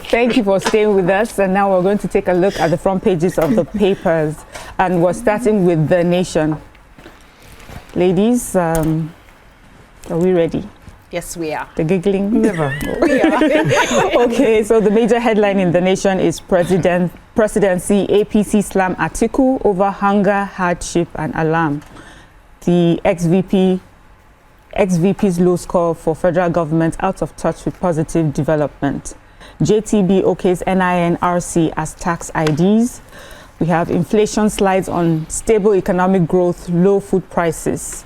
Thank you for staying with us. And now we're going to take a look at the front pages of the papers. And we're starting with The Nation. Ladies, are we ready? Yes, we are. The giggling? Never. We are. Okay, so the major headline in The Nation is Presidency APC slam Atiku over hunger, hardship and alarm. The ex-VP's low score for federal government out of touch with positive development. JTB OK's NINRC as tax IDs. We have inflation slides on stable economic growth, low food prices.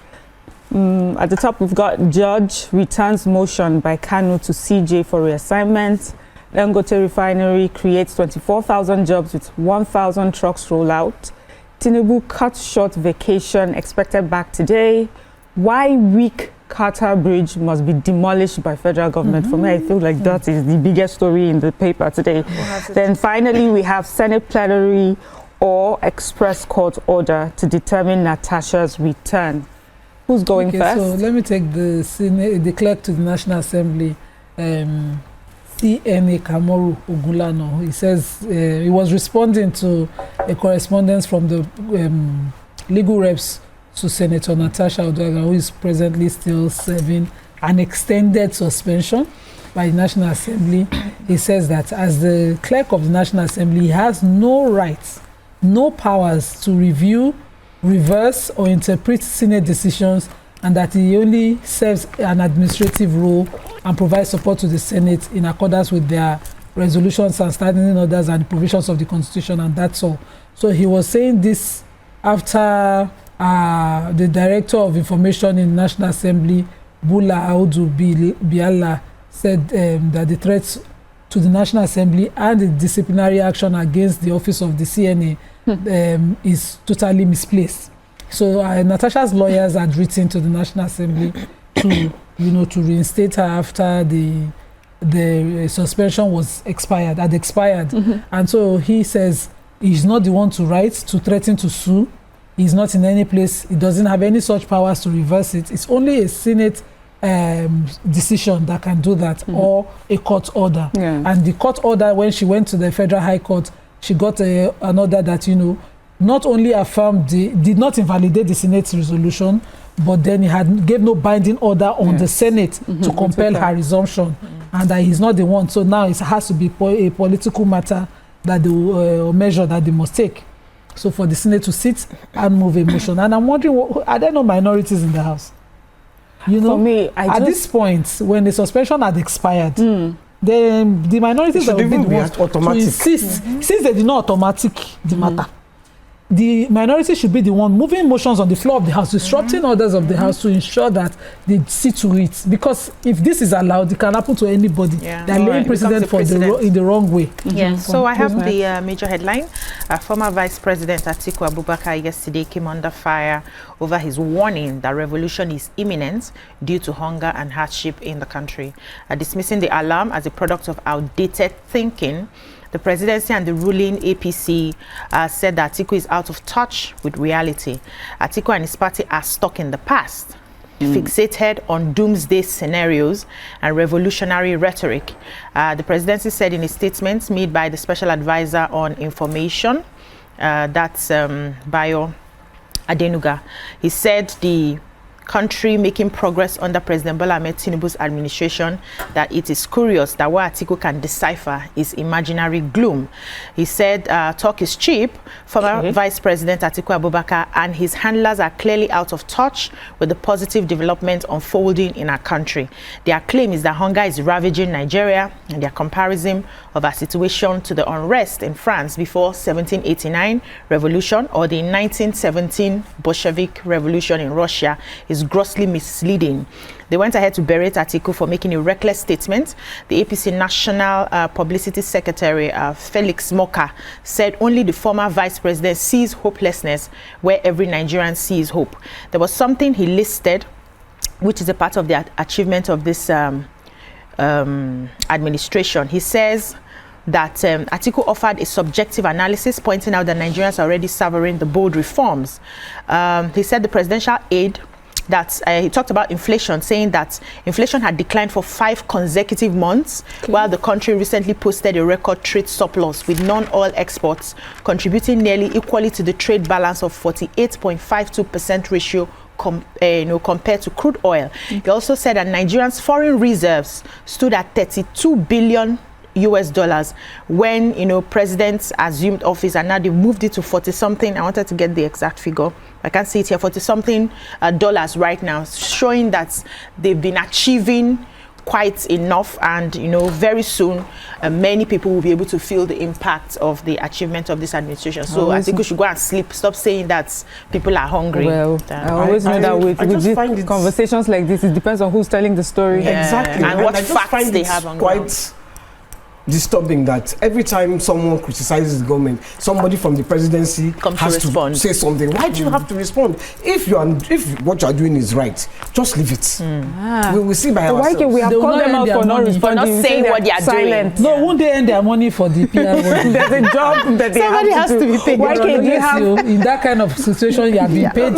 At the top, we've got Judge returns motion by Kanu to CJ for reassignment. Dangote Refinery creates 24,000 jobs with 1,000 trucks rollout. Tinubu cuts short vacation expected back today. Why weak Qatar Bridge must be demolished by federal government. For me, I feel like that is the biggest story in the paper today. Then finally, we have Senate plenary or express court order to determine Natasha's return. Who's going first? So let me take the clerk to the National Assembly, CNA Kamoru Ogulano. He says he was responding to a correspondence from the legal reps to Senator Natasha Oduaga, who is presently still serving an extended suspension by the National Assembly. He says that as the clerk of the National Assembly, he has no rights, no powers to review, reverse or interpret Senate decisions, and that he only serves an administrative role and provides support to the Senate in accordance with their resolutions and standing orders and provisions of the Constitution, and that's all. So he was saying this after the Director of Information in the National Assembly, Bula Audu Biala, said that the threats to the National Assembly and the disciplinary action against the office of the CNA is totally misplaced. So Natasha's lawyers had written to the National Assembly to reinstate her after the suspension had expired. And so he says he's not the one to write, to threaten to sue. He's not in any place. He doesn't have any such powers to reverse it. It's only a Senate decision that can do that, or a court order. And the court order, when she went to the Federal High Court, she got an order that, not only affirmed, did not invalidate the Senate's resolution, but then he gave no binding order on the Senate to compel her resumption, and that he's not the one. So now it has to be a political matter that they measure that they must take. So for the Senate to sit and move a motion. And I'm wondering, are there no minorities in the House? For me, at this point, when the suspension had expired, the minorities have been automatic to insist, since they did not automatic the matter. The minority should be the one moving motions on the floor of the House, disrupting orders of the House to ensure that they see to it. Because if this is allowed, it can happen to anybody. They're laying precedent in the wrong way. So I have the major headline. Former Vice President Atiku Abubakar yesterday came under fire over his warning that revolution is imminent due to hunger and hardship in the country. Dismissing the alarm as a product of outdated thinking, the presidency and the ruling APC said that Atiku is out of touch with reality. Atiku and his party are stuck in the past, fixated on doomsday scenarios and revolutionary rhetoric. The presidency said in a statement made by the Special Advisor on Information, that's Bayo Adenuga, he said the country making progress under President Bola Ahmed Tinubu's administration, that it is curious that what Atiku can decipher is imaginary gloom. He said talk is cheap. Former Vice President Atiku Abubakar and his handlers are clearly out of touch with the positive development unfolding in our country. Their claim is that hunger is ravaging Nigeria, and their comparison of our situation to the unrest in France before 1789 revolution or the 1917 Bolshevik revolution in Russia is grossly misleading. They went ahead to berate Atiku for making a reckless statement. The APC National Publicity Secretary, Felix Moka, said only the former vice president sees hopelessness where every Nigerian sees hope. There was something he listed, which is a part of the achievement of this administration. He says that Atiku offered a subjective analysis, pointing out that Nigerians are already savoring the bold reforms. He said the presidential aide that he talked about inflation, saying that inflation had declined for 5 consecutive months, while the country recently posted a record trade surplus, with non-oil exports contributing nearly equally to the trade balance of 48.52% ratio compared to crude oil. He also said that Nigerians' foreign reserves stood at $32 billion when presidents assumed office, and now they moved it to 40-something. I wanted to get the exact figure. I can't see it here. 40-something dollars right now, showing that they've been achieving quite enough, and very soon many people will be able to feel the impact of the achievement of this administration. So I think we should go and sleep. Stop saying that people are hungry. Well, I always know that with these conversations like this, it depends on who's telling the story. Yeah. Exactly. And what facts they have on ground. Quite disturbing that every time someone criticizes the government, somebody from the presidency has to say something. Why do you have to respond? If what you are doing is right, just leave it. We will see by ourselves. Why can we have called them out for not responding, for not saying what they are doing? No, won't they earn their money for the PR? There's a job that they somebody has to be paid. Why can't you have in that kind of situation you have been paid?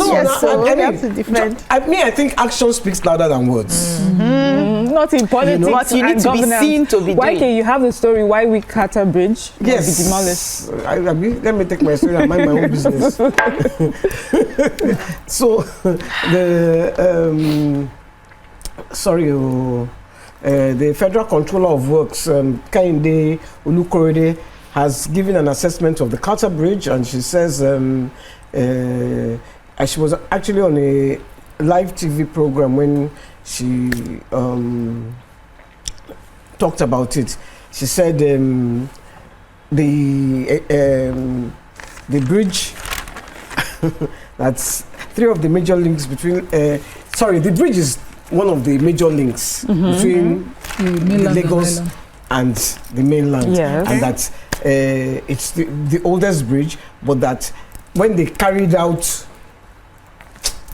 I think action speaks louder than words. Not in politics, but you need to be seen to be why doing. can you have the story why we Carter Bridge will be demolished? Let me take my story and mind my own business. So the Federal Controller of Works, Kainde Olukorede, has given an assessment of the Carter Bridge, and she says she was actually on a live TV program when she talked about it. She said the bridge, that's 3 of the major links between, the bridge is one of the major links between Lagos and the mainland. Yes. And that it's the oldest bridge, but that when they carried out,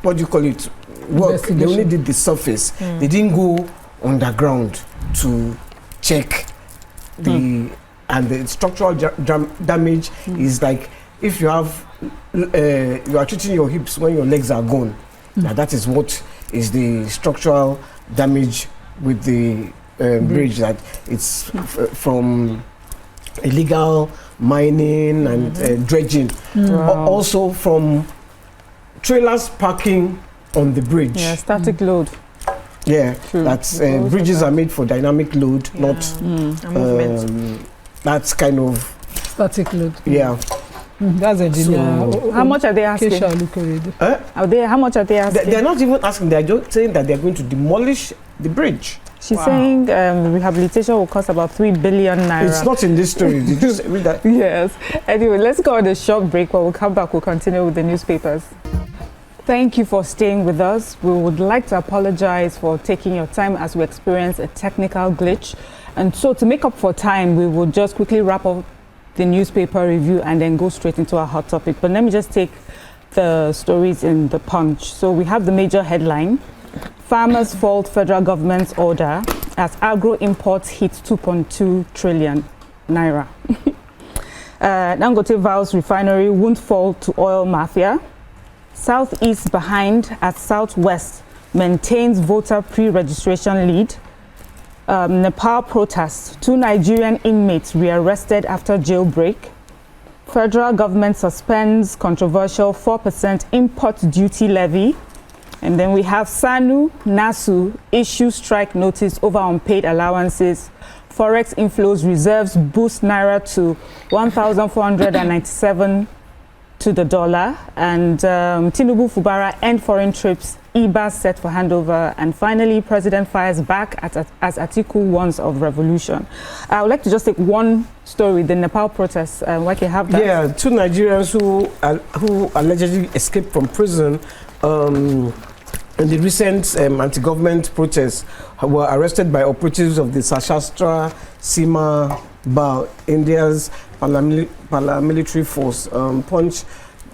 what do you call it, work, they only did the surface. They didn't go underground to check the structural damage is like if you have you are treating your hips when your legs are gone. Now that is what is the structural damage with the bridge, that it's from illegal mining and dredging. Also from trailers parking on the bridge. Yeah, static load. Yeah, that's bridges are made for dynamic load, not movement. That's kind of static load. Yeah. That's engineer. So, how much are they asking? How much are they asking? They're not even asking. They're just saying that they're going to demolish the bridge. She's saying rehabilitation will cost about 3 billion naira. It's not in this story. Did you read that? Yes. Anyway, let's go on a short break. When we'll come back, we'll continue with the newspapers. Thank you for staying with us. We would like to apologize for taking your time as we experience a technical glitch. And so to make up for time, we will just quickly wrap up the newspaper review and then go straight into our hot topic. But let me just take the stories in the Punch. So we have the major headline: farmers fault federal government's order as agro imports hit 2.2 trillion naira. Dangote vows refinery won't fall to oil mafia. Southeast behind as Southwest maintains voter pre-registration lead. Nepal protests. 2 Nigerian inmates rearrested after jailbreak. Federal government suspends controversial 4% import duty levy. And then we have SANU, NASU issue strike notice over unpaid allowances. Forex inflows reserves boost naira to 1,497 to the dollar. And Tinubu Fubara end foreign trips. IBA set for handover. And finally, President fires back as Atiku warns of revolution. I would like to just take one story, the Nepal protests. Why can I have that? Yeah, 2 Nigerians who allegedly escaped from prison in the recent anti-government protests were arrested by operatives of the Sashastra Seema Bal, India's paramilitary force. Punch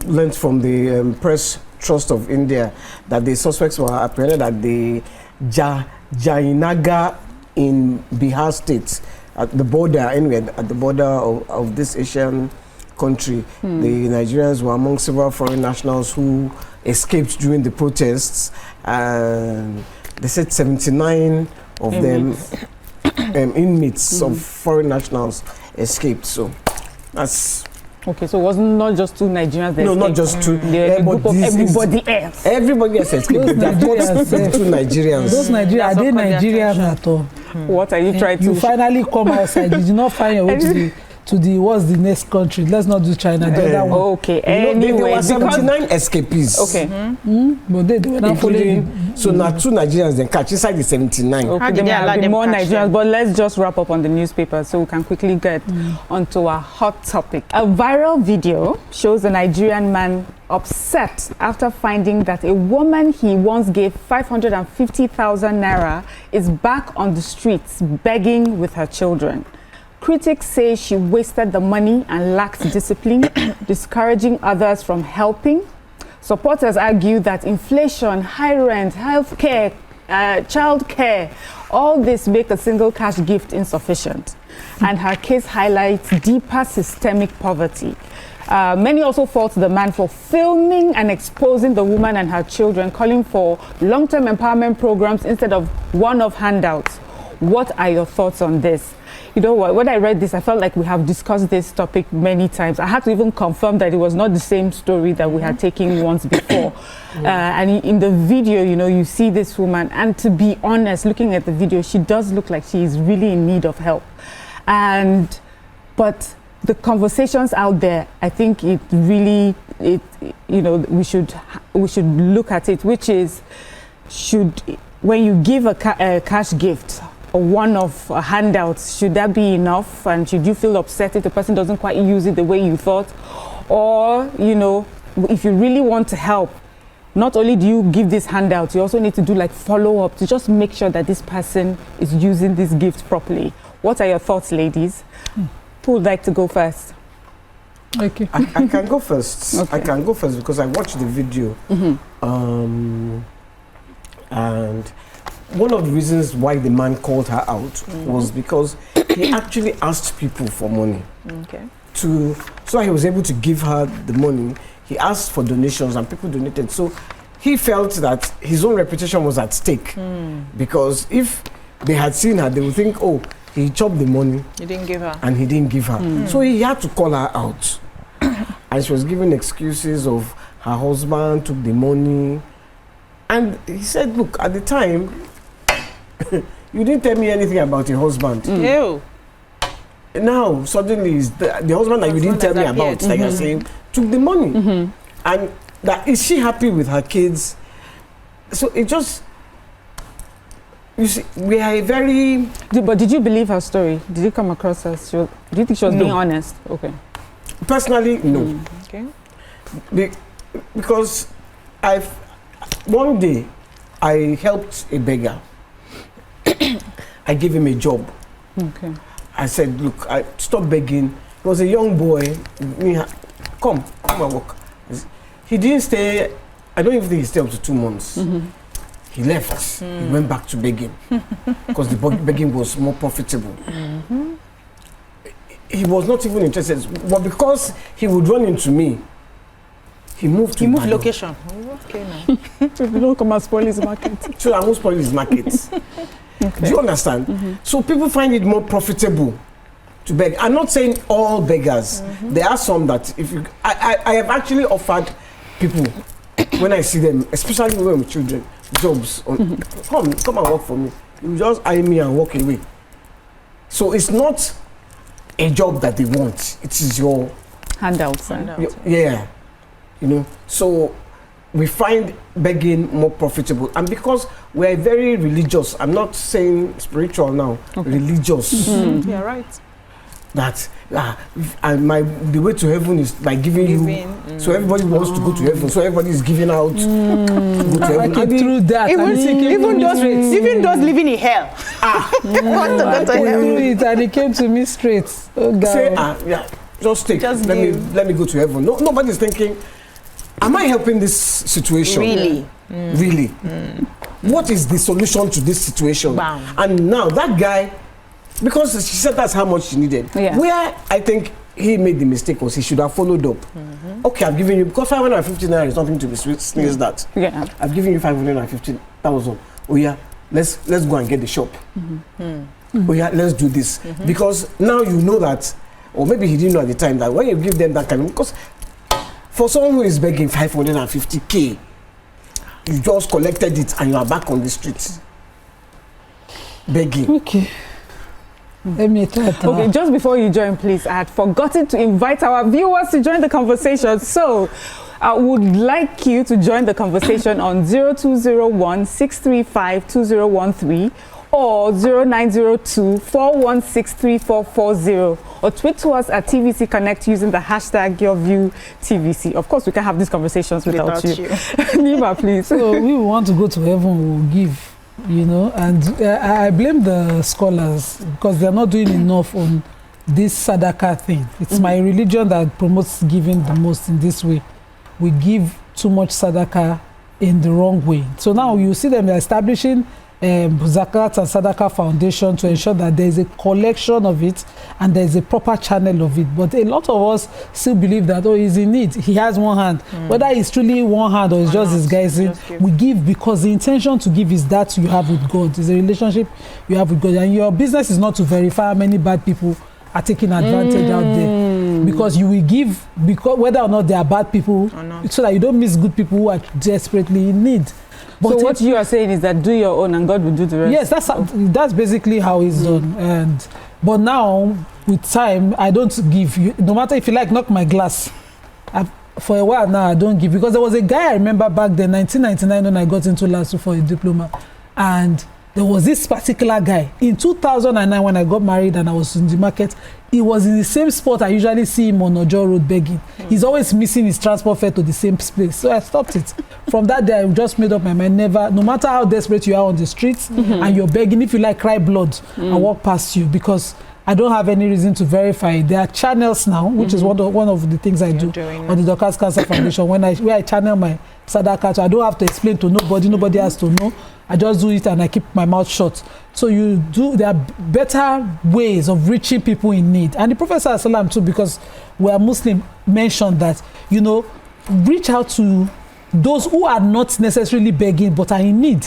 learned from the Press Trust of India that the suspects were apprehended at the Jayanagar in Bihar state, at the border, anyway, at the border of this Asian country. The Nigerians were among several foreign nationals who escaped during the protests. And they said 79 of them inmates of foreign nationals escaped. So that's okay. So it was not just 2 Nigerians. No, not just 2. A group of everybody else. Everybody else escaped. They are 2 Nigerians. Those Nigerians, are they Nigerians at all? What are you trying to? You finally come outside. Did you not find your way to the what's the next country? Let's not do China. The other one. Okay. Anyway, there were 79 escapees. Okay. But they were not following. So now 2 Nigerians then catch inside the 79. Okay, there might be more Nigerians, but let's just wrap up on the newspaper so we can quickly get onto our hot topic. A viral video shows a Nigerian man upset after finding that a woman he once gave 550,000 naira is back on the streets begging with her children. Critics say she wasted the money and lacked discipline, discouraging others from helping. Supporters argue that inflation, high rent, healthcare, childcare, all this make a single cash gift insufficient. And her case highlights deeper systemic poverty. Many also fault the man for filming and exposing the woman and her children, calling for long-term empowerment programs instead of one-off handouts. What are your thoughts on this? You know what, when I read this, I felt like we have discussed this topic many times. I had to even confirm that it was not the same story that we had taken once before. And in the video, you know, you see this woman, and to be honest, looking at the video, she does look like she is really in need of help. But the conversations out there, I think it really, you know, we should look at it, which is, when you give a cash gift, or one-off handouts, should that be enough? And should you feel upset if the person doesn't quite use it the way you thought? Or, you know, if you really want to help, not only do you give this handout, you also need to do like follow-up to just make sure that this person is using this gift properly. What are your thoughts, ladies? Who would like to go first? Okay. I can go first. Okay. I can go first because I watched the video. And one of the reasons why the man called her out was because he actually asked people for money. Okay. So he was able to give her the money. He asked for donations and people donated. So he felt that his own reputation was at stake. Because if they had seen her, they would think, oh, he chopped the money. You didn't give her. And he didn't give her. So he had to call her out. And she was giving excuses of her husband took the money. And he said, look, at the time, you didn't tell me anything about your husband. Ew. Now, suddenly, the husband that you didn't tell me about, like you're saying, took the money. And that, is she happy with her kids? So it just, you see, we are a very... But did you believe her story? Did you come across her? Do you think she was being honest? Okay. Personally, no. Okay. Because one day, I helped a beggar. I gave him a job. Okay. I said, look, stop begging. He was a young boy. Come and work. He didn't stay, I don't even think he stayed up to 2 months. He left. He went back to begging. Because the begging was more profitable. He was not even interested. But because he would run into me, he moved to Ibadan. Location. Okay, now. So you don't come and spoil his market. So I won't spoil his market. Do you understand? So people find it more profitable to beg. I'm not saying all beggars. There are some that if you, I have actually offered people when I see them, especially women with children, jobs. Come and work for me. You just eye me and walk away. So it's not a job that they want. It is your handouts. Yeah, you know. So we find begging more profitable, and because we're very religious, I'm not saying spiritual now, religious. Yeah, right. That and the way to heaven is by giving you. So everybody wants to go to heaven. So everybody is giving out to go to heaven. I through that. Even those living in hell. Want to go to heaven. And he came to me straight. Oh God. Say, just take. Let me go to heaven. No, nobody's thinking, am I helping this situation? Really? Really? What is the solution to this situation? Bam. And now that guy, because she said that's how much she needed. Yeah. Where I think he made the mistake was he should have followed up. Okay, I've given you, because 550 naira is nothing to be sneezed at. Yeah. I've given you 550,000. Oh yeah, let's go and get the shop. Oh yeah, let's do this. Because now you know that, or maybe he didn't know at the time that when you give them that kind of, because for someone who is begging 550K, you just collected it and you are back on the streets begging. Okay. Let me try it. Okay, just before you join, please, I had forgotten to invite our viewers to join the conversation. So I would like you to join the conversation on 0201-635-2013 or 0902-416-3440, or tweet to us at TVC Connect using the hashtag YourViewTVC. Of course, we can have these conversations without you. Nymat, please. So we want to go to heaven, we'll give. You know, and I blame the scholars because they're not doing enough on this sadaka thing. It's my religion that promotes giving the most in this way. We give too much sadaka in the wrong way. So now you see them establishing Zakat and Sadaka Foundation to ensure that there is a collection of it and there is a proper channel of it. But a lot of us still believe that, oh, he's in need. He has one hand. Whether it's truly one hand or it's just disguising, we give because the intention to give is that you have with God. It's a relationship you have with God. And your business is not to verify how many bad people are taking advantage out there. Because you will give, because whether or not they are bad people, so that you don't miss good people who are desperately in need. But so what you are saying is that do your own and God will do the rest. Yes, that's basically how it's done. But now with time, I don't give. No matter if you like, knock my glass. For a while now, I don't give because there was a guy I remember back then, 1999, when I got into LASU for a diploma, and there was this particular guy in 2009 when I got married and I was in the market. He was in the same spot I usually see him on Ojo Road begging. He's always missing his transport fare to the same place. So I stopped it. From that day, I just made up my mind, never, no matter how desperate you are on the streets and you're begging, if you like, cry blood and walk past you, because I don't have any reason to verify it. There are channels now, which is one of the things I do on the Dorcas Cancer Foundation. Where I channel my sadaka, so I don't have to explain to nobody. Nobody has to know. I just do it and I keep my mouth shut. So there are better ways of reaching people in need. And the Prophet ﷺ too, because we are Muslim, mentioned that, you know, reach out to those who are not necessarily begging but are in need.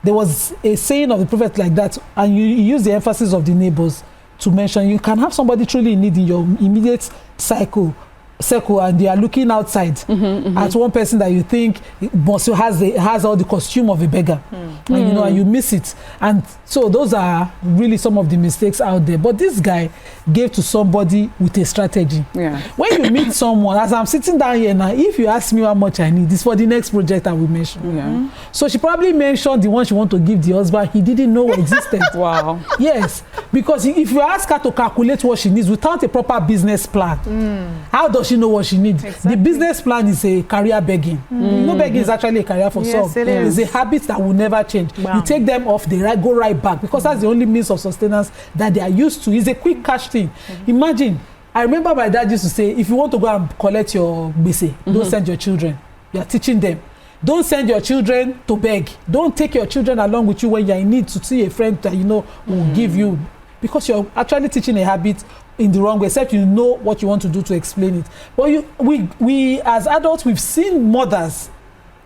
There was a saying of the Prophet like that, and you use the emphasis of the neighbors to mention you can have somebody truly in need in your immediate circle and they are looking outside at one person that you think has all the costume of a beggar, and you know, and you miss it. And so those are really some of the mistakes out there. But this guy gave to somebody with a strategy. When you meet someone, as I'm sitting down here now, if you ask me how much I need, this for the next project I will mention. So she probably mentioned the one she want to give the husband he didn't know existed. Wow. Yes, because if you ask her to calculate what she needs without a proper business plan, how does she know what she needs? The business plan is a career begging. You know, begging is actually a career for some. It's a habit that will never change. You take them off, they go right back, because that's the only means of sustenance that they are used to. It's a quick cash thing. Imagine, I remember my dad used to say, if you want to go and collect your bese, don't send your children. You are teaching them. Don't send your children to beg. Don't take your children along with you when you're in need to see a friend that you know will give you, because you're actually teaching a habit in the wrong way, except you know what you want to do to explain it. But we as adults, we've seen mothers.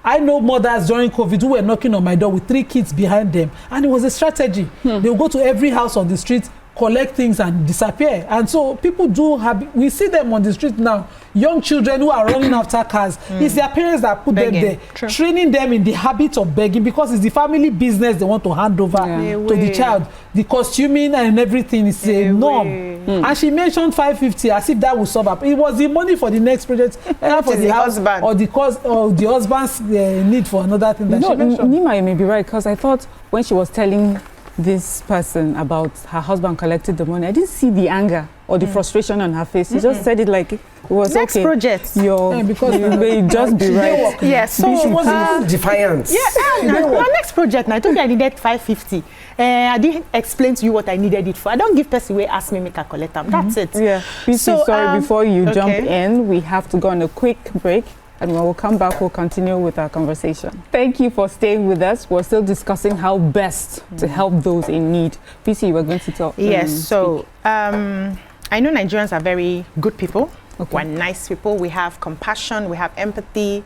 I know mothers during COVID who were knocking on my door with 3 kids behind them, and it was a strategy. They will go to every house on the street, collect things and disappear. And so people do have, we see them on the street now, young children who are running after cars. It's their parents that put them there, training them in the habit of begging, because it's the family business they want to hand over to the child. The costuming and everything is a norm. And she mentioned 550 as if that would solve up. It was the money for the next project, for the house, or the husband's need for another thing that she mentioned. Nymat, you may be right, because I thought when she was telling this person about her husband collected the money, I didn't see the anger or the frustration on her face. She just said it like it was next okay. project. Because you may just be right. Yes, so she was defiance. My next project, I told you I needed 550. I didn't explain to you what I needed it for. I don't give person away, ask me make a collect them. That's it. Yeah. So, sorry, before you jump in, we have to go on a quick break. And when we'll come back, we'll continue with our conversation. Thank you for staying with us. We're still discussing how best to help those in need. PC, you were going to talk. Yes, so I know Nigerians are very good people. Okay. We're nice people. We have compassion, we have empathy.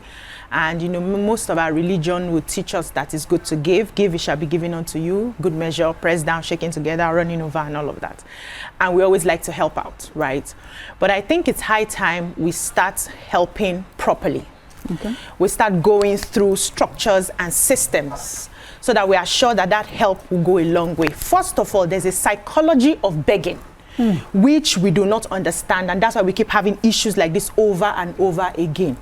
And, you know, most of our religion would teach us that it's good to give. Give, it shall be given unto you. Good measure, pressed down, shaken together, running over, and all of that. And we always like to help out, right? But I think it's high time we start helping properly. Okay. We start going through structures and systems so that we are sure that that help will go a long way. First of all, there's a psychology of begging. Which we do not understand, and that's why we keep having issues like this over and over again.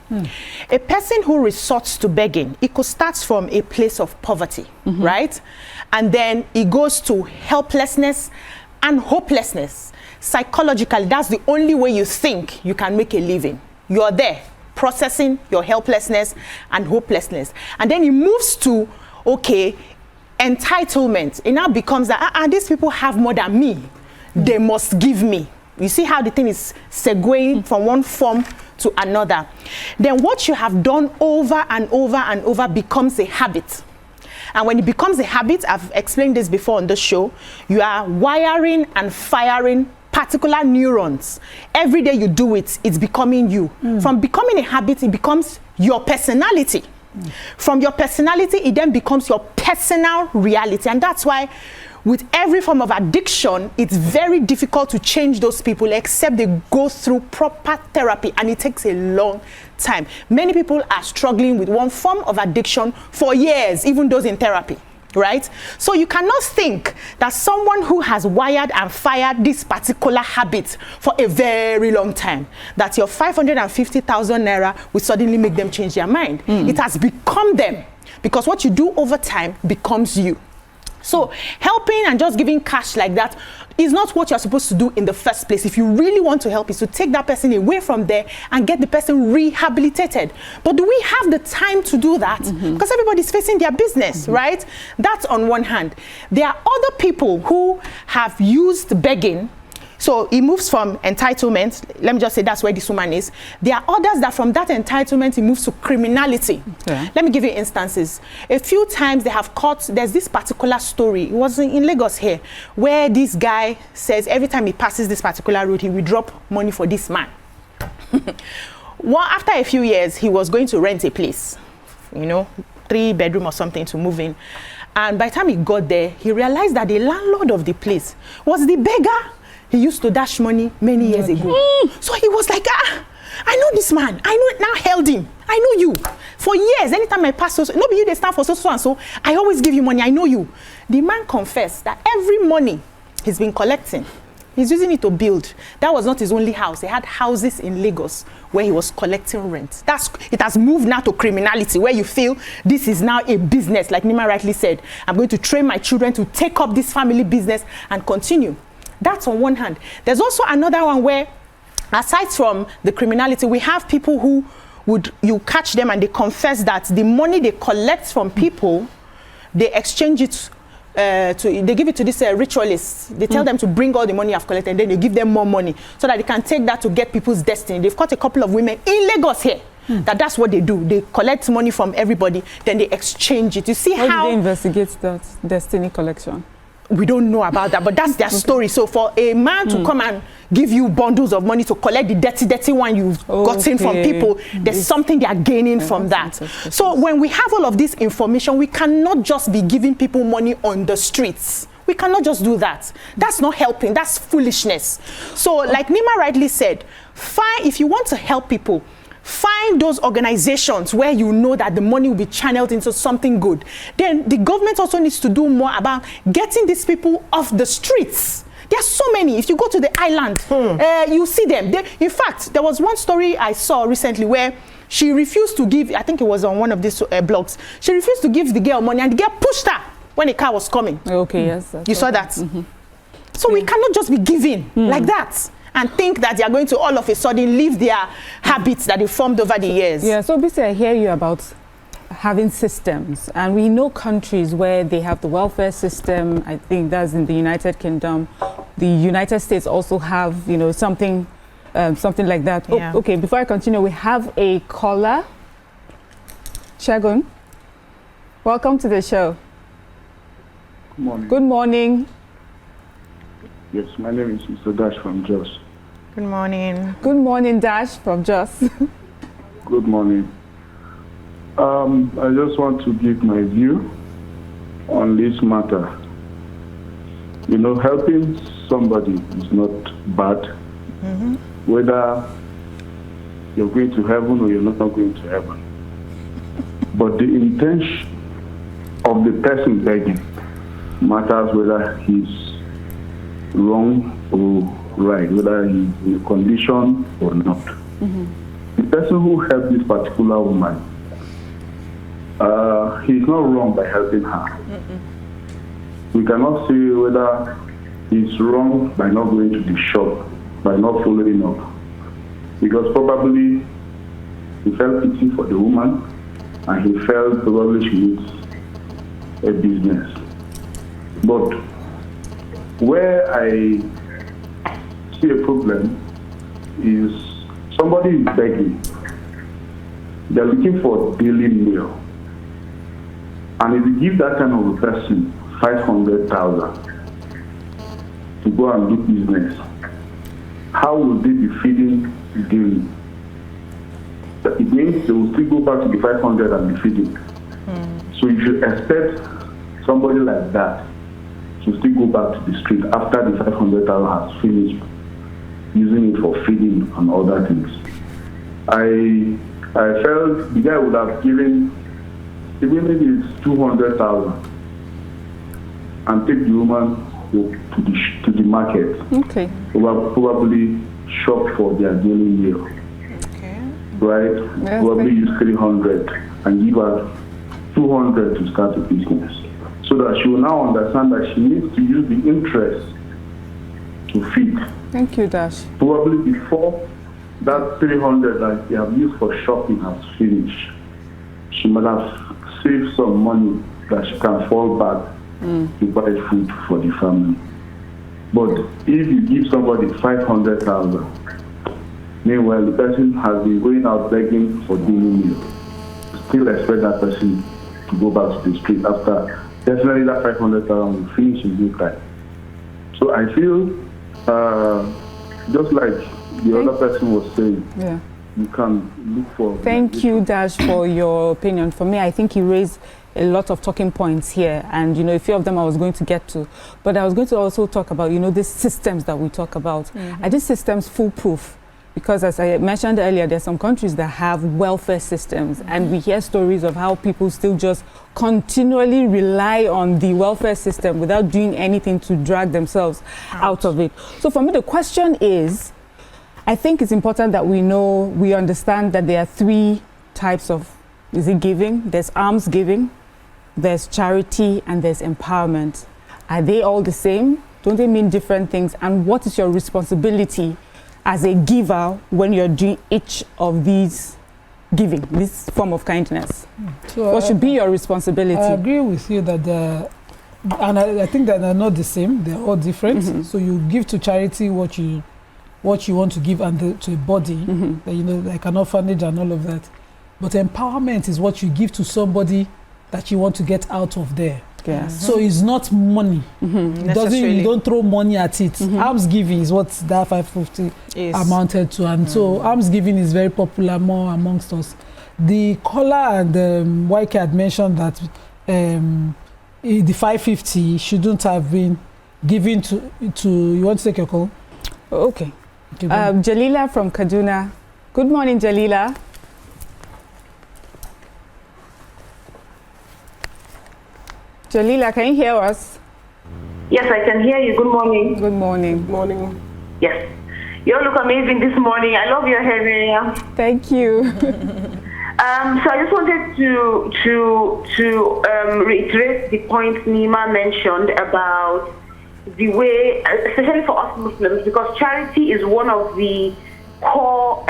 A person who resorts to begging, it could start from a place of poverty, right? And then it goes to helplessness and hopelessness. Psychologically, that's the only way you think you can make a living. You're there processing your helplessness and hopelessness. And then it moves to, okay, entitlement. It now becomes that, these people have more than me. They must give me. You see how the thing is segueing from one form to another. Then what you have done over and over and over becomes a habit. And when it becomes a habit, I've explained this before on the show, you are wiring and firing particular neurons. Every day you do it, it's becoming you. From becoming a habit, it becomes your personality. From your personality, it then becomes your personal reality. And that's why with every form of addiction, it's very difficult to change those people except they go through proper therapy, and it takes a long time. Many people are struggling with one form of addiction for years, even those in therapy, right? So you cannot think that someone who has wired and fired this particular habit for a very long time, that your 550,000 naira will suddenly make them change their mind. It has become them, because what you do over time becomes you. So helping and just giving cash like that is not what you're supposed to do in the first place. If you really want to help, is to take that person away from there and get the person rehabilitated. But do we have the time to do that? Because everybody's facing their business, right? That's on one hand. There are other people who have used begging. So it moves from entitlement. Let me just say that's where this woman is. There are others that from that entitlement, it moves to criminality. Yeah. Let me give you instances. A few times they have caught, there's this particular story. It was in Lagos here, where this guy says every time he passes this particular road, he will drop money for this man. Well, after a few years, he was going to rent a place, 3-bedroom or something to move in. And by the time he got there, he realized that the landlord of the place was the beggar he used to dash money many years ago. So he was like, I know this man. I know, now held him. I know you. For years, anytime I pass, nobody you they stand for so and so, I always give you money. I know you. The man confessed that every money he's been collecting, he's using it to build. That was not his only house. He had houses in Lagos where he was collecting rent. It has moved now to criminality, where you feel this is now a business, like Nymat rightly said. I'm going to train my children to take up this family business and continue. That's on one hand. There's also another one where, aside from the criminality, we have people who you catch them and they confess that the money they collect from people, they exchange it, they give it to this ritualists. They tell them to bring all the money I've collected, and then they give them more money so that they can take that to get people's destiny. They've caught a couple of women in Lagos here. That's what they do. They collect money from everybody, then they exchange it. You see how do they investigate that destiny collection? We don't know about that, but that's their story. So for a man to come and give you bundles of money to collect the dirty one you've gotten from people, there's something they are gaining from that. So when we have all of this information, we cannot just be giving people money on the streets. We cannot just do that. That's not helping. That's foolishness. So like Nymat rightly said, if you want to help people, find those organizations where you know that the money will be channeled into something good. Then the government also needs to do more about getting these people off the streets. There are so many. If you go to the island, you see them. In fact, there was one story I saw recently where she refused to give, I think it was on one of these blogs, she refused to give the girl money, and the girl pushed her when a car was coming. Okay, yes. You saw that? So we cannot just be giving like that and think that they are going to all of a sudden leave their habits that they formed over the years. Yeah, so basically I hear you about having systems, and we know countries where they have the welfare system. I think that's in the United Kingdom. The United States also have, something like that. Yeah. Oh, okay, before I continue, we have a caller. Shagun, welcome to the show. Good morning. Good morning. Yes, my name is Mr. Dash from Jos. Good morning. Good morning, Dash from Jos. Good morning. I just want to give my view on this matter. You know, helping somebody is not bad, whether you're going to heaven or you're not going to heaven. But the intention of the person begging matters, whether he's wrong or right, whether he's in a condition or not. The person who helped this particular woman, he's not wrong by helping her. We cannot say whether he's wrong by not going to the shop, by not following up. Because probably he felt pity for the woman and he felt probably she needs a business. But where I see a problem is somebody is begging. They're looking for a daily meal. And if you give that kind of a person 500,000 to go and do business, how will they be feeding daily? It means they will still go back to the 500 and be feeding. So you should expect somebody like that to still go back to the street after the 500,000 has finished using it for feeding and other things. I felt the guy would have given, even if it's 200,000, and take the woman to the market. Okay. Probably shop for their daily meal. Okay. Right? Yes, Probably use 300 and give her 200 to start a business. So that she will now understand that she needs to use the interest to feed. Thank you, Dash. Probably before that 300 that they have used for shopping has finished, she might have saved some money that she can fall back to buy food for the family. But if you give somebody 500,000, meanwhile the person has been going out begging for daily meal, still expect that person to go back to the street after definitely that 500,000 will finish in due time. So I feel just like the other person was saying, you can look for... Thank you, Dash, for your opinion. For me, I think you raised a lot of talking points here, and you know, a few of them I was going to get to, but I was going to also talk about, you know, these systems that we talk about. Are these systems foolproof? Because as I mentioned earlier, there's some countries that have welfare systems, and we hear stories of how people still just continually rely on the welfare system without doing anything to drag themselves out of it. So for me, the question is, I think it's important that we understand that there are three types of, giving? There's alms giving, there's charity, and there's empowerment. Are they all the same? Don't they mean different things? And what is your responsibility as a giver when you're doing each of these giving, this form of kindness? So what should be your responsibility? I agree with you that I think that they're not the same. They're all different. So you give to charity what you want to give, and to a body, that, you know, like an orphanage and all of that. But empowerment is what you give to somebody that you want to get out of there. Yes. So it's not money. You don't throw money at it. Alms giving is what that 550 amounted to, and so alms giving is very popular more amongst us. The caller and YK had mentioned that the 550 shouldn't have been given to. You want to take your call? Okay. Jalila from Kaduna. Good morning, Jalila. Jalila, can you hear us? Yes, I can hear you. Good morning. Good morning. Good morning. Yes. You all look amazing this morning. I love your hair, Miriam. Thank you. So I just wanted to reiterate the point Nima mentioned about the way, especially for us Muslims, because charity is one of the core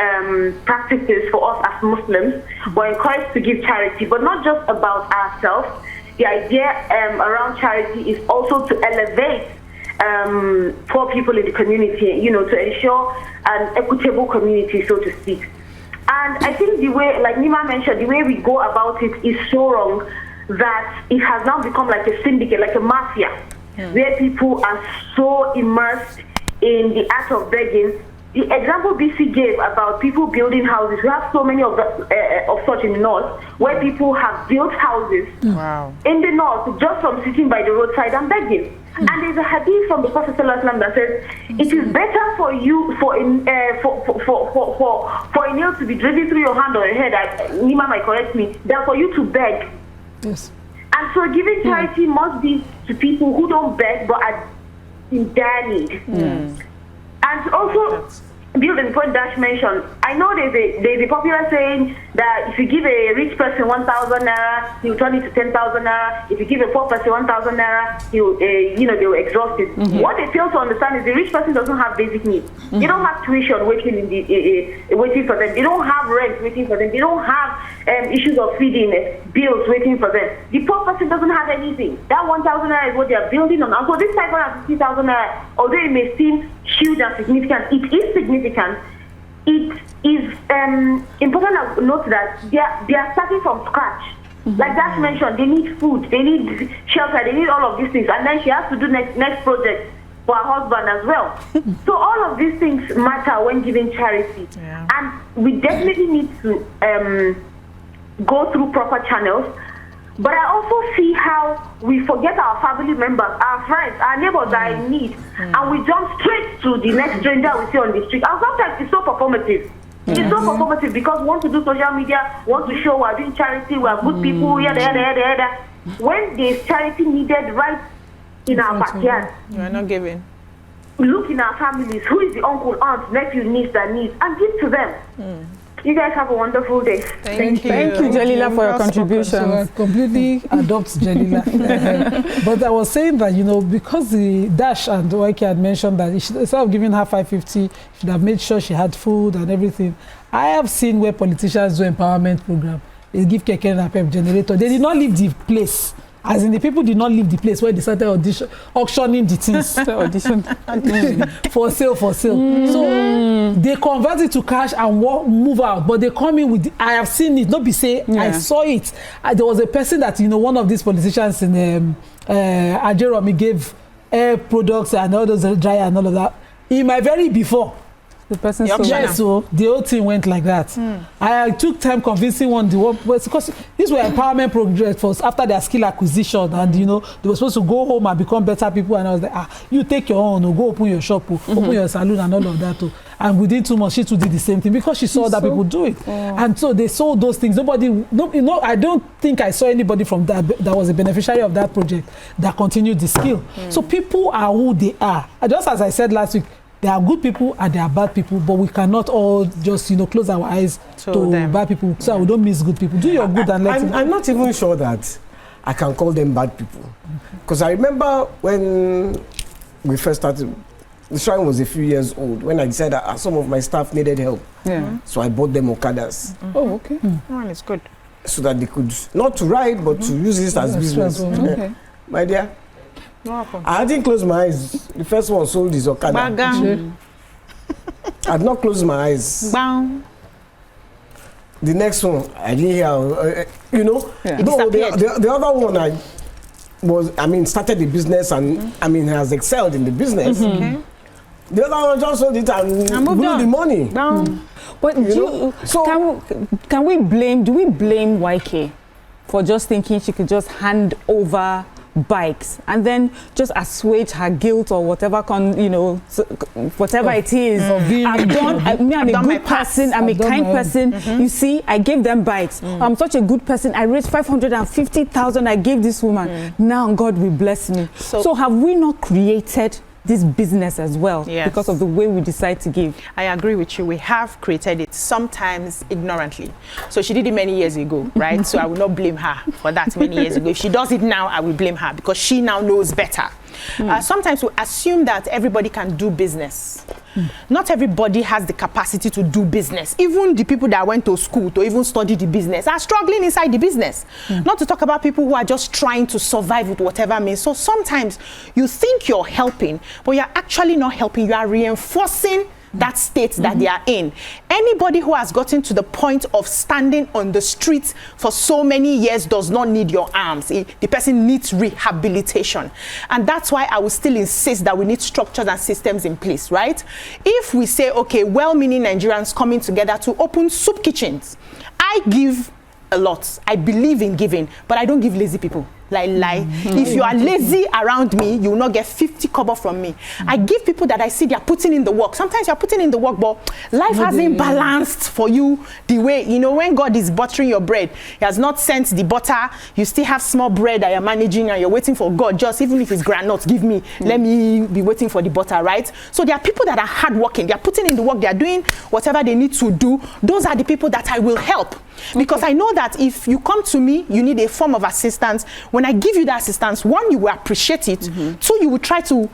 practices for us as Muslims. We're encouraged to give charity, but not just about ourselves. The idea around charity is also to elevate poor people in the community, you know, to ensure an equitable community, so to speak. And I think the way, like Nima mentioned, the way we go about it is so wrong that it has now become like a syndicate, like a mafia, where people are so immersed in the act of begging the example BC gave about people building houses, we have so many of such in the north, where people have built houses in the north just from sitting by the roadside and begging. And there's a hadith from the Prophet ﷺ that says, it is better for you for a nail to be driven through your hand or your head, Nima might correct me, than for you to beg. Yes. And so giving charity must be to people who don't beg but are in dire need. And also, building the point Dash mentioned, I know there's a popular saying that if you give a rich person 1,000 naira, he'll turn it to 10,000 naira. If you give a poor person 1,000 naira, he'll, they'll exhaust it. What they fail to understand is the rich person doesn't have basic needs. They don't have tuition waiting waiting for them. They don't have rent waiting for them. They don't have issues of feeding, bills waiting for them. The poor person doesn't have anything. That 1,000 naira is what they are building on. And so this 550,000 naira, although it may seem huge and significant, it is significant. It is important to note that they are starting from scratch. Like Dash mentioned, they need food, they need shelter, they need all of these things. And then she has to do next project for her husband as well. So all of these things matter when giving charity. And we definitely need to go through proper channels. But I also see how we forget our family members, our friends, our neighbors are in need, and we jump straight to the next stranger we see on the street. And sometimes it's so performative. It's so performative because we want to do social media, want to show we're doing charity, we're good people, yada. When there's charity needed right in our backyard, we're not giving. Look in our families, who is the uncle, aunt, nephew, niece that needs, and give to them. You guys have a wonderful day. Thank you, Jalila, for your contribution. So I completely adopt Jalila. But I was saying that, because the Dash and YK had mentioned that instead of giving her 550, she should have made sure she had food and everything. I have seen where politicians do empowerment program. They give keke and a pep generator. They did not leave the place. As in, the people did not leave the place where they started auctioning the things. for sale. So they convert it to cash and move out. But they come in with, I have seen it, not be say, I saw it. There was a person that, one of these politicians in Ajeromi gave air products and all those dryer and all of that. In my very before, the person so the whole thing went like that. I took time convincing because these were empowerment projects for after their skill acquisition, and they were supposed to go home and become better people. And I was like, you take your own, go open your shop, open your salon, and all of that. And within 2 months, she too did the same thing because she saw other people do it. And so they sold those things. I don't think I saw anybody from that was a beneficiary of that project that continued the skill. So people are who they are. And just as I said last week, there are good people and there are bad people, but we cannot all just, close our eyes to bad people so we don't miss good people. Do your good and let I'm not even sure that I can call them bad people. Because I remember when we first started, the shrine was a few years old, when I decided that some of my staff needed help. So I bought them Okadas. Oh, okay. It's good. So that they could, not to ride, but to use this as business. Okay. My dear, I didn't close my eyes. The first one sold his Okada. I had not closed my eyes. Bang. The next one, I didn't hear, the other one started the business and, has excelled in the business. The other one just sold it and blew the money. But do we blame YK for just thinking she could just hand over bikes and then just assuage her guilt or whatever whatever it is? I'm a good person, I'm a kind person. You see, I gave them bikes. I'm such a good person. I raised 550,000 I gave this woman. Now God will bless me. So have we not created this business as well because of the way we decide to give? I agree with you. We have created it, sometimes ignorantly. So she did it many years ago, right? So I will not blame her for that many years ago. If she does it now, I will blame her because she now knows better. Sometimes we assume that everybody can do business. Not everybody has the capacity to do business. Even the people that went to school to even study the business are struggling inside the business. Not to talk about people who are just trying to survive with whatever means. So sometimes you think you're helping, but you're actually not helping. You are reinforcing that state that they are in. Anybody who has gotten to the point of standing on the streets for so many years does not need your arms. The person needs rehabilitation. And that's why I will still insist that we need structures and systems in place, right? If we say, okay, well-meaning Nigerians coming together to open soup kitchens, I give a lot. I believe in giving, but I don't give lazy people. If you are lazy around me, you will not get 50 kobo from me. I give people that I see they are putting in the work. Sometimes you are putting in the work, but life hasn't balanced for you the way, you know, when God is buttering your bread, he has not sent the butter, you still have small bread that you're managing and you're waiting for God, just even if it's granules, give me, let me be waiting for the butter, right? So there are people that are hardworking, they are putting in the work, they are doing whatever they need to do. Those are the people that I will help. Because I know that if you come to me, you need a form of assistance. When I give you that assistance, one, you will appreciate it. Two, you will try to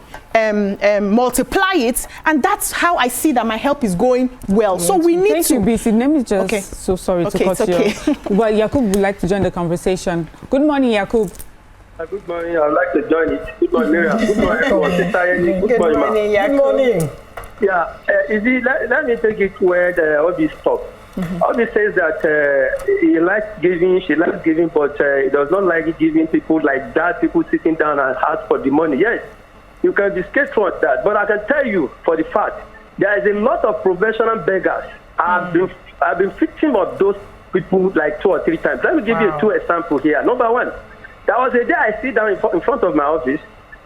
multiply it. And that's how I see that my help is going well. So we need Thank to... you, BC. Let me just... So sorry to cut you off. Well, Yakub would like to join the conversation. Good morning, Yakub. Good morning. I'd like to join it. Good morning, Miriam. Good morning, everyone. Good morning, Yakub. Good morning. Yeah, let me take it where the Obi stopped. Obi says that he likes giving, she likes giving, but he does not like giving people like that, people sitting down and ask for the money. Yes, you can be scared for that, but I can tell you for the fact, there is a lot of professional beggars. I've been victim of those people like 2 or 3 times. Let me give you 2 examples here. Number 1, there was a day I sit down in front of my office.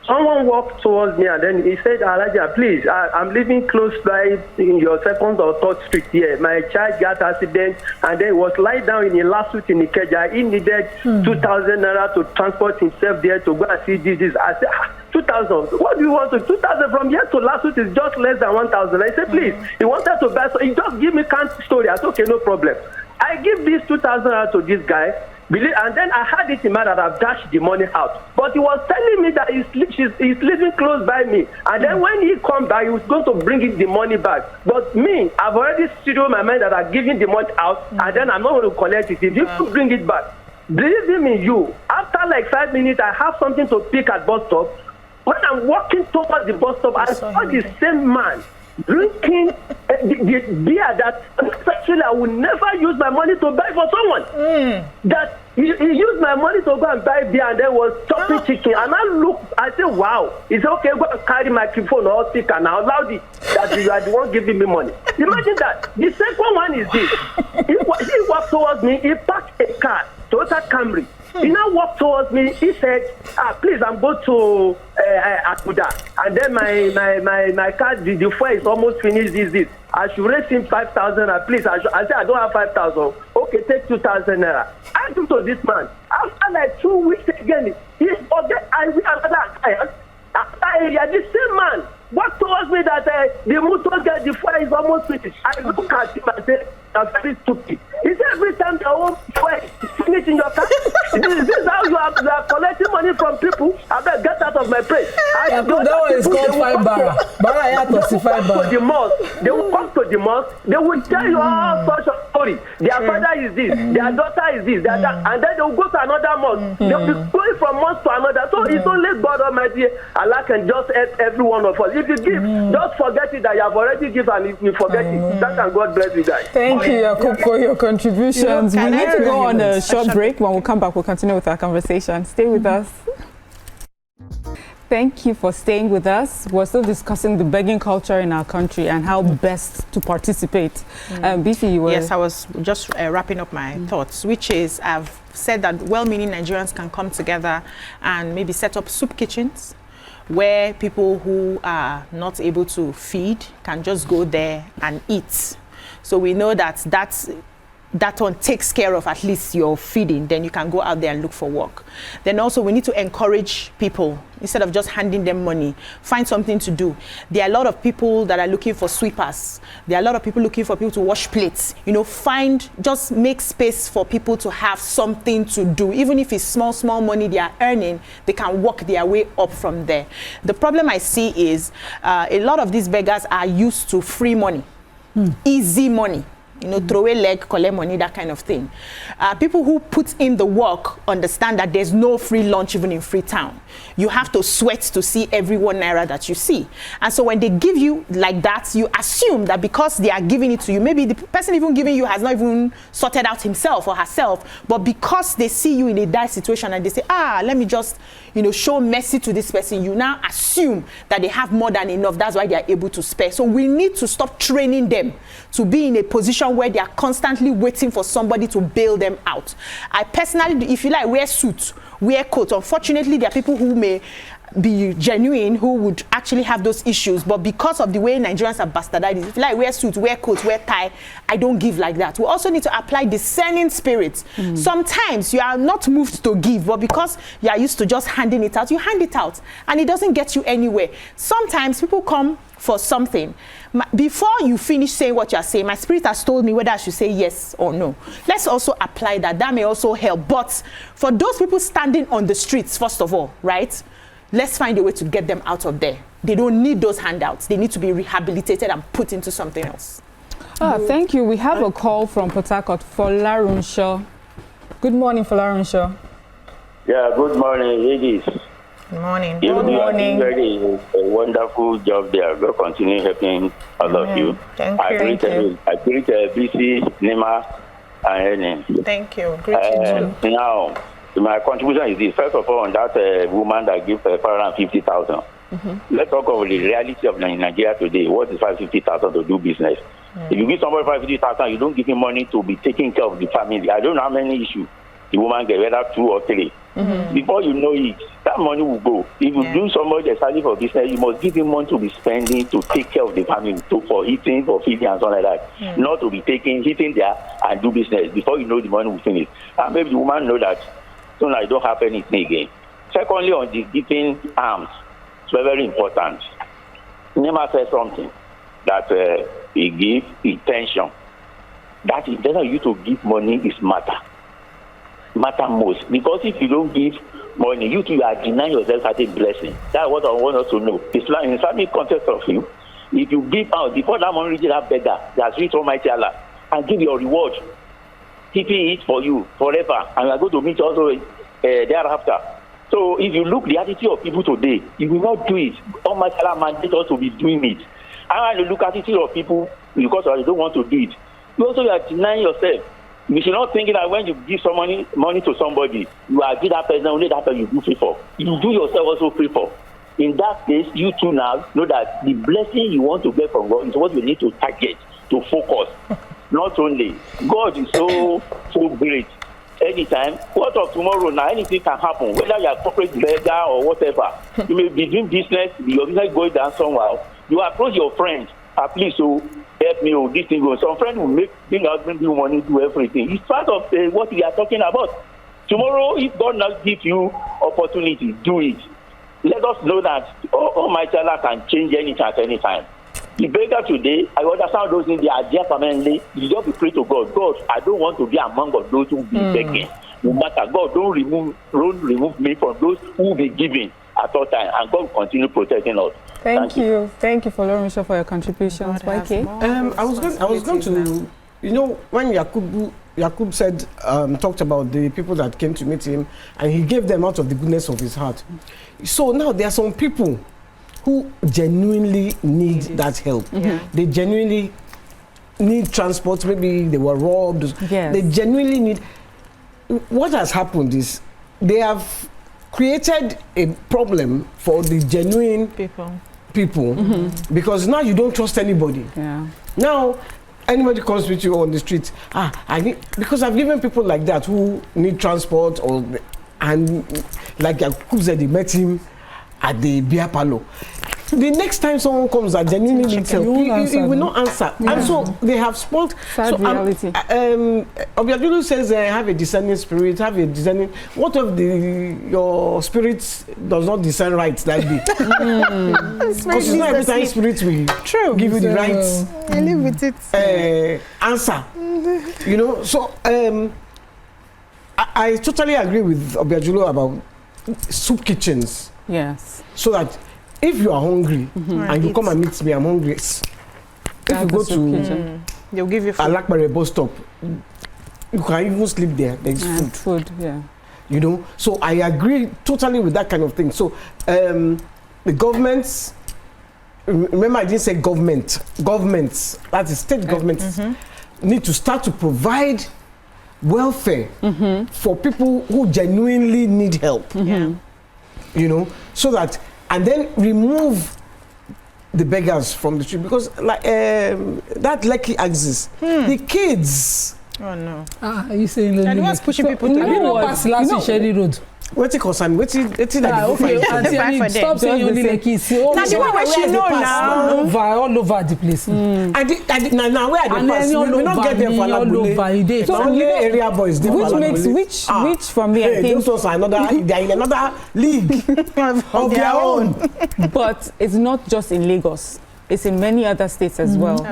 Someone walked towards me and then he said, Alaja, please, I'm living close by in your 2nd or 3rd street here. My child got accident and then was lying down in a lawsuit in Ikeja. He needed 2,000 naira to transport himself there to go and see this. I said, 2,000. What do you want to 2,000 from here to lawsuit is just less than 1,000. I said, please, he wanted to buy, so he just give me can't story. I said, okay, no problem. I give this 2,000 naira to this guy. And then I had it in mind that I've dashed the money out. But he was telling me that he's living close by me. And then when he come back, he was going to bring the money back. But me, I've already scheduled my mind that I'm giving the money out, and then I'm not going to collect it. If you bring it back, believe me, you, after like 5 minutes, I have something to pick at bus stop. When I'm walking towards the bus stop, I saw the same man drinking the beer that actually I would never use my money to buy for someone. That he used my money to go and buy beer and then was chopping chicken. And I looked, I said, wow. He said, okay, go and carry my phone or speaker and I'll allow it that you are the one giving me money. Imagine that. The second one is this. He walked towards me, he parked a car, Toyota Camry. He now walked towards me. He said, please, I'm going to Akuda. And then my car, the fuel is almost finished. This. I should raise him 5,000. Please, I said, I don't have 5,000. Okay, take 2,000 naira. I took to this man. After like 2 weeks again, he forget I will another client. After area, the same man walked towards me that the motor guy, the fuel is almost finished. I look at him and say, I'm very stupid. He said every time the whole fuel is finished in your car. This is how you are collecting money from people. I better get out of my place. That one is called 5 bar. They will come to the mosque. They will tell you all sorts of stories. Their father is this, their daughter is this, their and then they will go to another mosque. They will be going from mosque to another. So it's only God Almighty. Allah can just help every one of us. If you give, don't forget it that you have already given, and if you forget it, that can God bless you guys. Thank you, Yakub, for your contributions. We need to go on a short break. When we come back, we'll continue with our conversation. Stay with us. Thank you for staying with us. We're still discussing the begging culture in our country and how best to participate. BC, you were... Yes, I was just wrapping up my thoughts, which is I've said that well-meaning Nigerians can come together and maybe set up soup kitchens where people who are not able to feed can just go there and eat. So we know that that one takes care of at least your feeding. Then you can go out there and look for work. Then also we need to encourage people instead of just handing them money. Find something to do. There are a lot of people that are looking for sweepers. There are a lot of people looking for people to wash plates. You know, just make space for people to have something to do. Even if it's small money they are earning, they can work their way up from there. The problem I see is a lot of these beggars are used to free money, easy money. You know, throw away leg, collect money, that kind of thing. People who put in the work understand that there's no free lunch even in Freetown. You have to sweat to see every 1 naira that you see. And so when they give you like that, you assume that because they are giving it to you, maybe the person even giving you has not even sorted out himself or herself, but because they see you in a dire situation and they say, let me just, you know, show mercy to this person, you now assume that they have more than enough. That's why they are able to spare. So we need to stop training them to be in a position where they are constantly waiting for somebody to bail them out. I personally, if you like, wear suits, wear coat. Unfortunately, there are people who may be genuine who would actually have those issues, but because of the way Nigerians are bastardized, if you like, wear suits, wear coats, wear tie, I don't give like that. We also need to apply discerning spirit. Sometimes you are not moved to give, but because you are used to just handing it out, you hand it out and it doesn't get you anywhere. Sometimes people come for something. Before you finish saying what you are saying, my spirit has told me whether I should say yes or no. Let's also apply that. That may also help. But for those people standing on the streets, first of all, right? Let's find a way to get them out of there. They don't need those handouts. They need to be rehabilitated and put into something else. Thank you. We have a call from Port Harcourt for Larunshaw. Good morning, Folarunshaw. Yeah, good morning, ladies. Good morning. Good morning. Very a wonderful job there. God continue helping all of you. Thank you. I greet BC, Nymat, and thank you. Great to you. Now, my contribution is this. First of all, on that woman that gives 550,000. Let's talk about the reality of Nigeria today. What is 550,000 to do business? If you give somebody 550,000, you don't give him money to be taking care of the family. I don't know how many issues the woman get, whether 2 or 3. Before you know it, that money will go. If you do somebody exactly for business, you must give him money to be spending to take care of the family, for eating, for feeding, and something like that. Not to be hitting there and do business. Before you know, the money will finish. And maybe the woman know that. So I don't have anything again. Secondly, on the giving arms, it's very, very important. Nymat said something that he gives intention. That intention you to give money is matter most. Because if you don't give money, you too are denying yourself a blessing. That's what I want us to know. In Islamic context of you, if you give out before that money reaches that beggar, that's reached Almighty Allah, and give your reward. Keeping it for you forever, and we are going to meet also thereafter. So if you look the attitude of people today, you will not do it. Almighty Allah mandates us to be doing it. And when you look at the attitude of people because they don't want to do it, you also are denying yourself. You should not think that when you give some money to somebody, you are give that person only that person you do free for. You do yourself also free for. In that case, you too now know that the blessing you want to get from God is what you need to target, to focus. Not only God is so great. Anytime, what of tomorrow now? Anything can happen. Whether you are a corporate beggar or whatever, you may be doing business. Your business going down somewhere. You approach your friend. Please, so help me. This thing goes. Some friend will bring out you money, do everything. It's part of what we are talking about. Tomorrow, if God not give you opportunity, do it. Let us know that Almighty Allah can change anything at any time. The beggar today, I understand those things, they are there permanently. You just be pray to God. God, I don't want to be among those who will be begging. No matter, God, don't remove me from those who will be giving at all time. And God will continue protecting us. Thank you. Thank you for Larunshaw for your contributions. YK? I was going to, you know, when Yakub said, talked about the people that came to meet him, and he gave them out of the goodness of his heart. So now there are some people who genuinely need that help. They genuinely need transport. Maybe they were robbed. Yes. They genuinely need. What has happened is they have created a problem for the genuine people because now you don't trust anybody. Now anybody comes with you on the street, because I've given people like that who need transport, and like Yakub said, they met him at the beer parlor. The next time someone comes that genuinely needs help, he will not answer. And so they have spoiled. Sad reality. Obiadulu says have a discerning spirit, have a discerning. What if your spirit does not discern right that day? Because it's not every time spirit will give you the right. I live with it. Answer. You know, so I totally agree with Obiadulu about soup kitchens. Yes. So that if you are hungry and you come and meet me, I'm hungry. If you go to They'll give you food. Alakbare bus stop. You can even sleep there. There's food. Food, yeah. You know, so I agree totally with that kind of thing. So the governments, remember I didn't say governments, that is state governments, need to start to provide welfare for people who genuinely need help. You know, so that, and then remove the beggars from the street, because like that Lekki axis, the kids. Oh no. Are you saying And what's pushing people to you know what's last in Sherry Road? What's it concern? What's it Okay, stop saying only Lekki. Now the one where she know now. All over the place. I did now where are the pass? We don't get there for Alabule. So only area boys. Which makes which for me I think those are another. They are in another league of their own. But it's not just in Lagos. It's in many other states as well.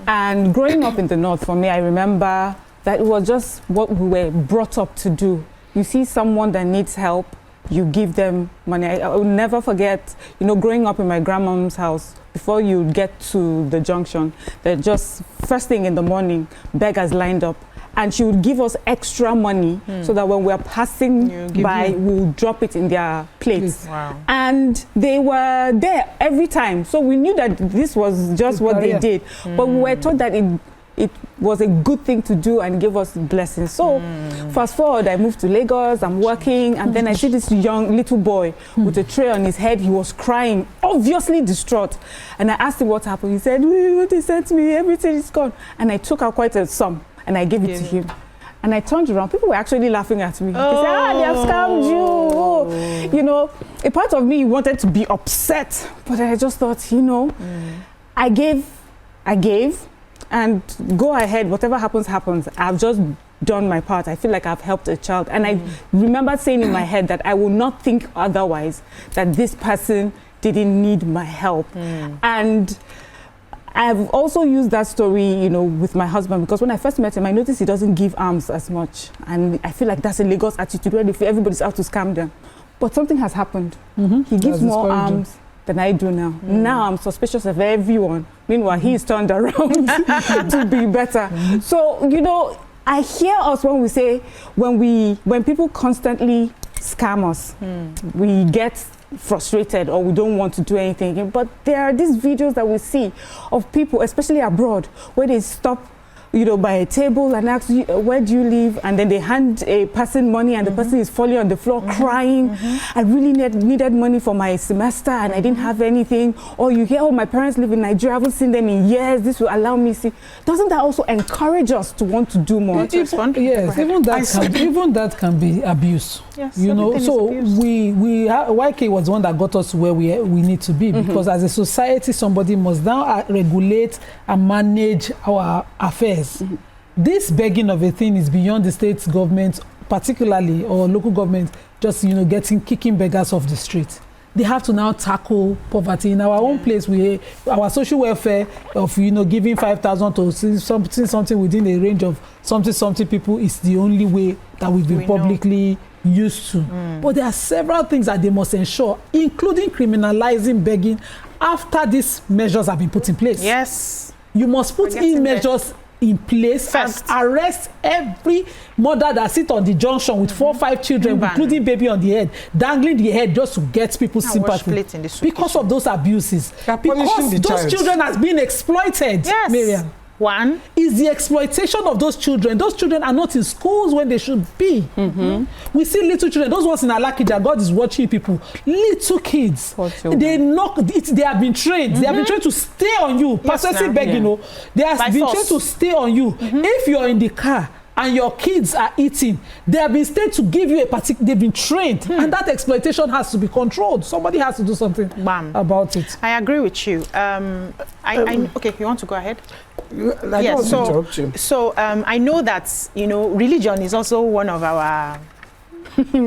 And growing up in the north, for me, I remember that it was just what we were brought up to do. You see someone that needs help, you give them money. I will never forget, you know, growing up in my grandmom's house, before you get to the junction, they're just first thing in the morning, beggars lined up. And she would give us extra money so that when we're passing by, we'll drop it in their plates. Wow. And they were there every time. So we knew that this was just what they did. But we were told that it was a good thing to do and gave us blessings. So fast forward, I moved to Lagos, I'm working, and then I see this young little boy with a tray on his head. He was crying, obviously distraught. And I asked him what happened. He said, what they said to me, everything is gone. And I took out quite a sum and I gave it to him. And I turned around, people were actually laughing at me. They said, they have scammed you. Oh. You know, a part of me wanted to be upset, but I just thought, you know, I gave, and go ahead, whatever happens, happens. I've just done my part. I feel like I've helped a child. And I remember saying in my head that I will not think otherwise, that this person didn't need my help. And I've also used that story, you know, with my husband, because when I first met him, I noticed he doesn't give alms as much. And I feel like that's a Lagos attitude where everybody's out to scam them. But something has happened. He gives more alms than I do now. Now I'm suspicious of everyone. Meanwhile, he's turned around to be better. So, you know, I hear us when we say, when people constantly scam us, we get frustrated or we don't want to do anything. But there are these videos that we see of people, especially abroad, where they stop, you know, by a table and ask you, where do you live? And then they hand a person money and the person is falling on the floor crying. I really needed money for my semester and I didn't have anything. Or you hear, oh, my parents live in Nigeria, I haven't seen them in years, this will allow me to see. Doesn't that also encourage us to want to do more? Yes, even that can be abuse. Yes, you know, so YK was the one that got us to where we need to be, because as a society, somebody must now regulate and manage our affairs. This begging of a thing is beyond the state government, particularly, or local government, just, you know, kicking beggars off the street. They have to now tackle poverty. In our own place, our social welfare of, you know, giving 5,000 to something within a range of something people is the only way that we've been publicly used to. But there are several things that they must ensure, including criminalizing begging after these measures have been put in place. Yes. You must put in measures in place first and arrest every mother that sits on the junction with 4 or 5 children, including baby on the head, dangling the head just to get people's sympathy because of those abuses. Because those children has been exploited, Miriam. One is the exploitation of those children. Those children are not in schools when they should be. We see little children, those ones in Alakija, God is watching people. Little kids, they have been trained. They have been trained to stay on you. Possessive begging, you know, they have been trained to stay on you. If you're in the car and your kids are eating, they have been trained to give you a particular, they've been trained. And that exploitation has to be controlled. Somebody has to do something about it. I agree with you. Okay, you want to go ahead? So I know that, you know, religion is also one of our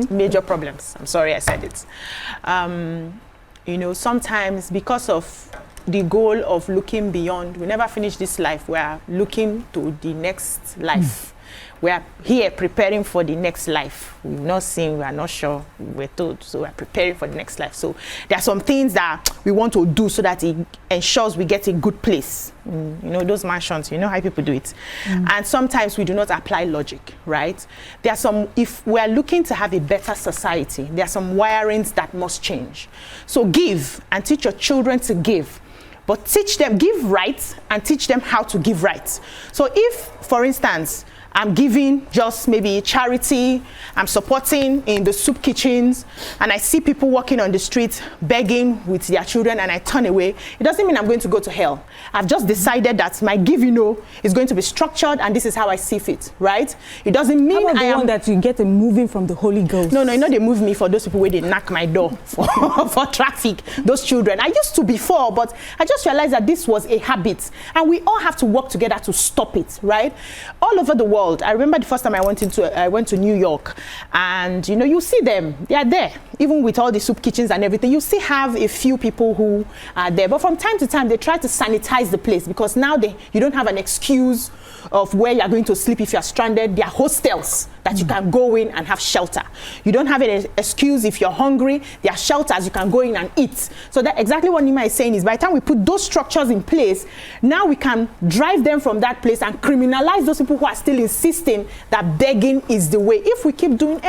major problems. I'm sorry I said it. You know, sometimes because of the goal of looking beyond, we never finish this life, we are looking to the next life. We are here preparing for the next life. We've not seen, we are not sure, we're told, so we're preparing for the next life. So there are some things that we want to do so that it ensures we get a good place. You know, those mansions, you know how people do it. And sometimes we do not apply logic, right? There are some, if we are looking to have a better society, there are some wirings that must change. So give and teach your children to give. But teach them, give right, and teach them how to give right. So if, for instance, I'm giving just maybe charity, I'm supporting in the soup kitchens, and I see people walking on the street begging with their children and I turn away, it doesn't mean I'm going to go to hell. I've just decided that my give, is going to be structured and this is how I see fit, right? It doesn't mean I am that you get a moving from the Holy Ghost. No, you know they move me for those people where they knock my door for traffic, those children. I used to before, but I just realized that this was a habit and we all have to work together to stop it, right? All over the world. I remember the first time I went to New York, and you know, you see them, they are there, even with all the soup kitchens and everything. You still have a few people who are there, but from time to time they try to sanitize the place because now you don't have an excuse of where you are going to sleep if you are stranded. There are hostels that you can go in and have shelter. You don't have an excuse if you're hungry. There are shelters you can go in and eat. So that exactly what Nymat is saying is by the time we put those structures in place, now we can drive them from that place and criminalize those people who are still insisting that begging is the way. If we keep doing,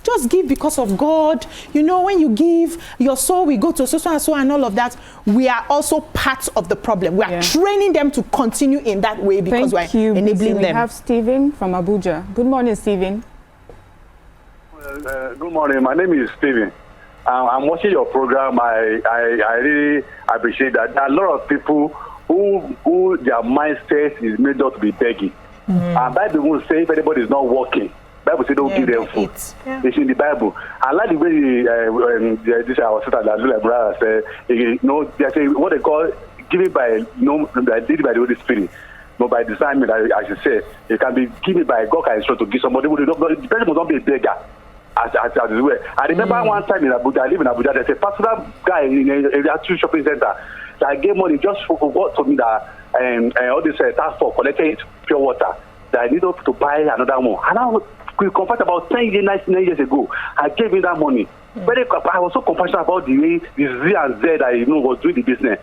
just give because of God, you know, when you give, your soul will go to so and so and all of that, we are also part of the problem. We are training them to continue in that way because we're enabling them. We have Stephen from Abuja. Good morning, Stephen. Good morning. My name is Stephen. I'm watching your program. I really appreciate that. There are a lot of people who their mindset is made up to be begging. And Bible will say if anybody is not working, Bible says don't give them food. It's in the Bible. I like the way this our sister that brother said, you know, they say what they call giving by leading by the Holy Spirit. But by discernment, I should say, it can be given by God can instruct to give somebody who the person must not be a beggar. As well. I remember one time in Abuja, I live in Abuja, there's a particular guy in a shopping center that gave money just forgot to me that all this task for collecting pure water that I needed to buy another one. And I was confessed about 9 years ago. I gave him that money. But I was so compassionate about the way this Z and Z that was doing the business.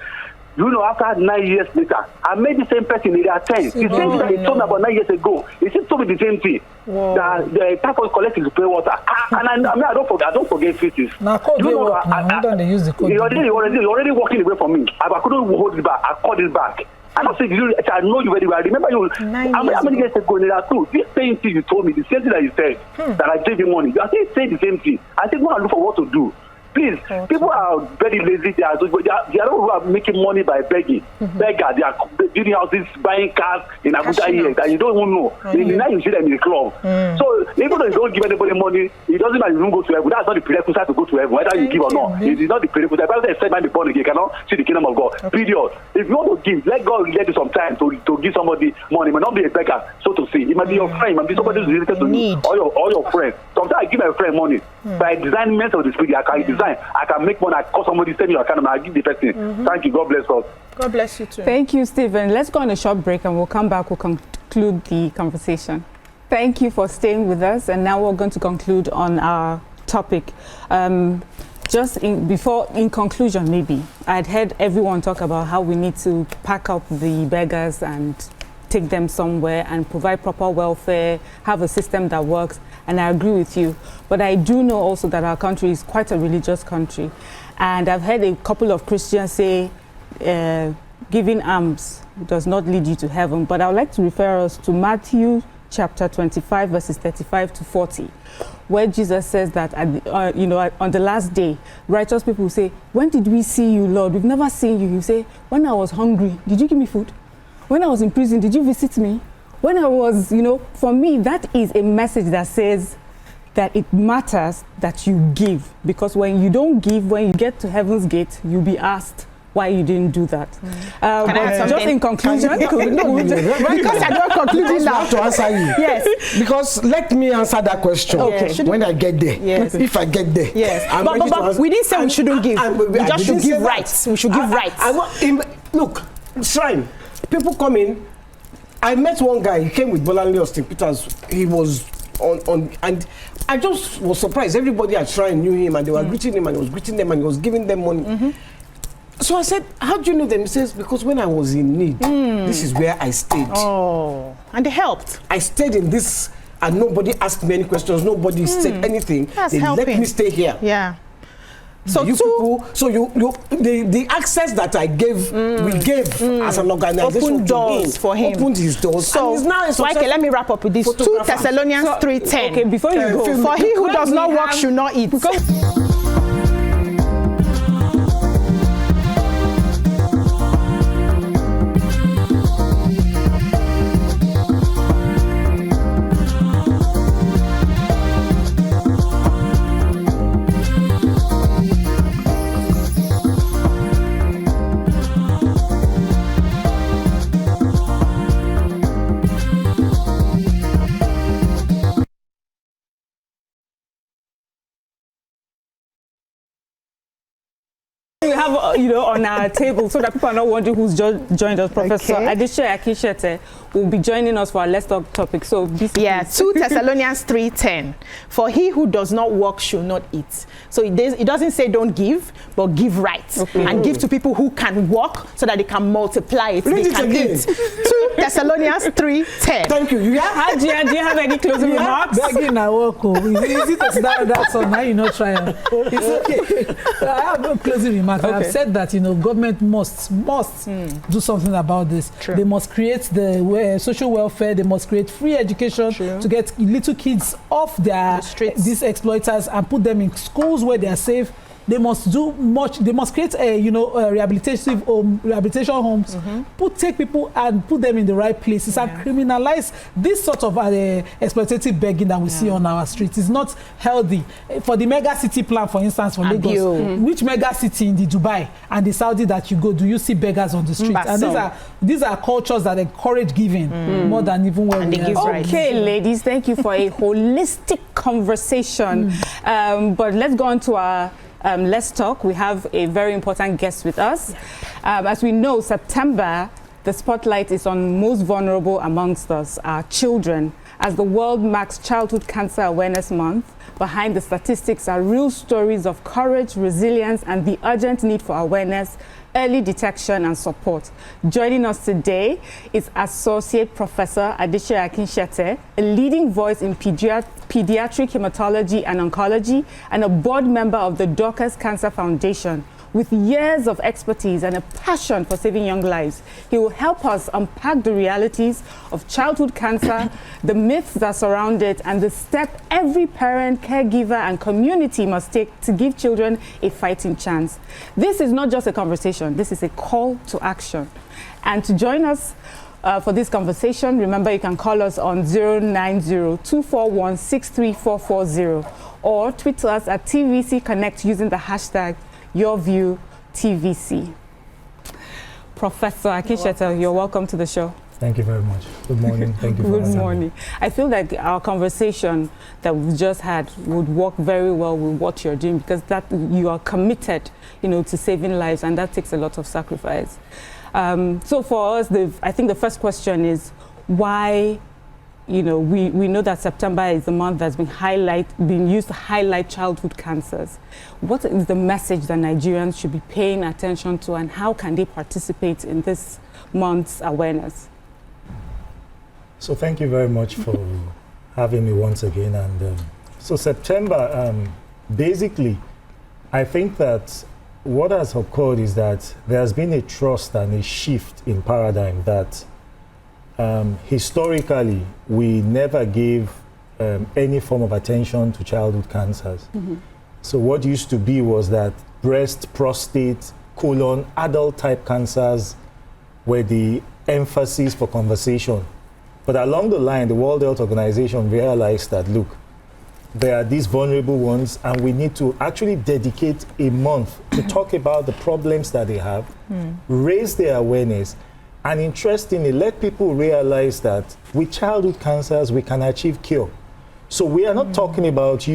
You know, after 9 years later, I met the same person in their 10. The same thing that he told me about 9 years ago. He still told me the same thing. That the type of collecting to pay water. And I don't forget feces. Now, code you know, don't use the code. He already walking away from me. I couldn't hold it back. I called it back. And I said, I know you very well. I remember you. How many years ago in that too? This same thing you told me, the same thing that you said, that I gave you money. I still say the same thing. I said, go and look for what to do. Please, people are very lazy. They are who are making money by begging. Beggars, they are building houses, buying cars in Abuja here that you don't even know. Now you see them in the club. So even though you don't give anybody money, it doesn't matter if you don't go to heaven. That's not the prerequisite to go to heaven, whether you give or not. It is not the prerequisite. The Bible says, "Except man be born again, you cannot see the kingdom of God." Period. If you want to give, let God let you some time to give somebody money. It might not be a beggar, so to say. It might be your friend, it might be somebody who's related to you, or your friend. Sometimes I give my friend money by discernment of the spirit. I can design. I can make money. I call somebody, send me your account, and I give the person. Thank you. God bless us. God bless you too. Thank you, Stephen. Let's go on a short break and we'll come back. We'll conclude the conversation. Thank you for staying with us. And now we're going to conclude on our topic. Just in conclusion, maybe, I'd heard everyone talk about how we need to pack up the beggars and take them somewhere and provide proper welfare, have a system that works. And I agree with you. But I do know also that our country is quite a religious country. And I've heard a couple of Christians say giving alms does not lead you to heaven. But I would like to refer us to Matthew chapter 25, verses 35 to 40, where Jesus says that, on the last day, righteous people will say, "When did we see you, Lord? We've never seen you." You say, "When I was hungry, did you give me food? When I was in prison, did you visit me? When I was, for me, that is a message that says that it matters that you give. Because when you don't give, when you get to heaven's gate, you'll be asked why you didn't do that. But just in conclusion, because I don't conclude now to answer you. Yes. Because let me answer that question. Okay. When I get there. Yes. If I get there. Yes. But we didn't say we shouldn't give. We just should give rights. We should give rights. Look, Shrine, people come in. I met one guy, he came with Bolanle Austin Peters. He was on, and I just was surprised. Everybody at Shrine knew him, and they were greeting him, and he was greeting them, and he was giving them money. So I said, how do you know them? He says, because when I was in need, this is where I stayed. Oh, and they helped. I stayed in this, and nobody asked me any questions, nobody said anything. That's they helping. let me stay here. Yeah. So you people, so the access that I gave, we gave as an organization, opened doors for him. Opened his doors. So, okay, let me wrap up with this. 2 Thessalonians 3:10. Okay, before you go, for he who does not work should not eat. We have, on our table, so that people are not wondering who's joined us. Professor Adeshe Akinshete will be joining us for our Let's Talk topic. So, 2 Thessalonians 3:10. For he who does not work should not eat. So it doesn't say don't give, but give right. And give to people who can work so that they can multiply it. Read they it can again. eat. 2 Thessalonians 3:10. Thank you. do you have any closing remarks? Begging I work. It's easy to start that song. Now you know try. It's okay. I have no closing remarks. I have said that government must do something about this. True. They must create the social welfare. They must create free education to get little kids off the streets, these exploiters, and put them in schools where they are safe. They must do much. They must create rehabilitation homes. Take people and put them in the right places and criminalize this sort of exploitative begging that we see on our streets. It's not healthy. For the mega city plan, for instance, for Lagos, which mega city in the Dubai and the Saudi that you go, do you see beggars on the street? And these are cultures that encourage giving more than even when they give. Okay, ladies, thank you for a holistic conversation. But let's go on to our Let's Talk. We have a very important guest with us. As we know, September, the spotlight is on most vulnerable amongst us, our children. As the world marks Childhood Cancer Awareness Month, behind the statistics are real stories of courage, resilience, and the urgent need for awareness, early detection, and support. Joining us today is Associate Professor Adeshe Akinshete, a leading voice in pediatric hematology and oncology, and a board member of the Dorcas Cancer Foundation. With years of expertise and a passion for saving young lives, he will help us unpack the realities of childhood cancer, the myths that surround it, and the step every parent, caregiver, and community must take to give children a fighting chance. This is not just a conversation, this is a call to action. And to join us for this conversation, remember you can call us on 090-241-63440 or tweet to us at TVC Connect using the hashtag YourViewTVC. Professor Akinshete, you're welcome to the show. Thank you very much. Good morning. Thank you for Good morning. I feel like our conversation that we've just had would work very well with what you're doing, because that you are committed, to saving lives, and that takes a lot of sacrifice. So for us, I think the first question is why. We know that September is the month that's been used to highlight childhood cancers. What is the message that Nigerians should be paying attention to, and how can they participate in this month's awareness? So thank you very much for having me once again. And so September, basically, I think that what has occurred is that there has been a trust and a shift in paradigm that historically, we never gave any form of attention to childhood cancers. So what used to be was that breast, prostate, colon, adult type cancers were the emphasis for conversation. But along the line, the World Health Organization realized that, look, there are these vulnerable ones, and we need to actually dedicate a month to talk about the problems that they have, raise their awareness, and interestingly, let people realize that with childhood cancers, we can achieve cure. So we are not talking about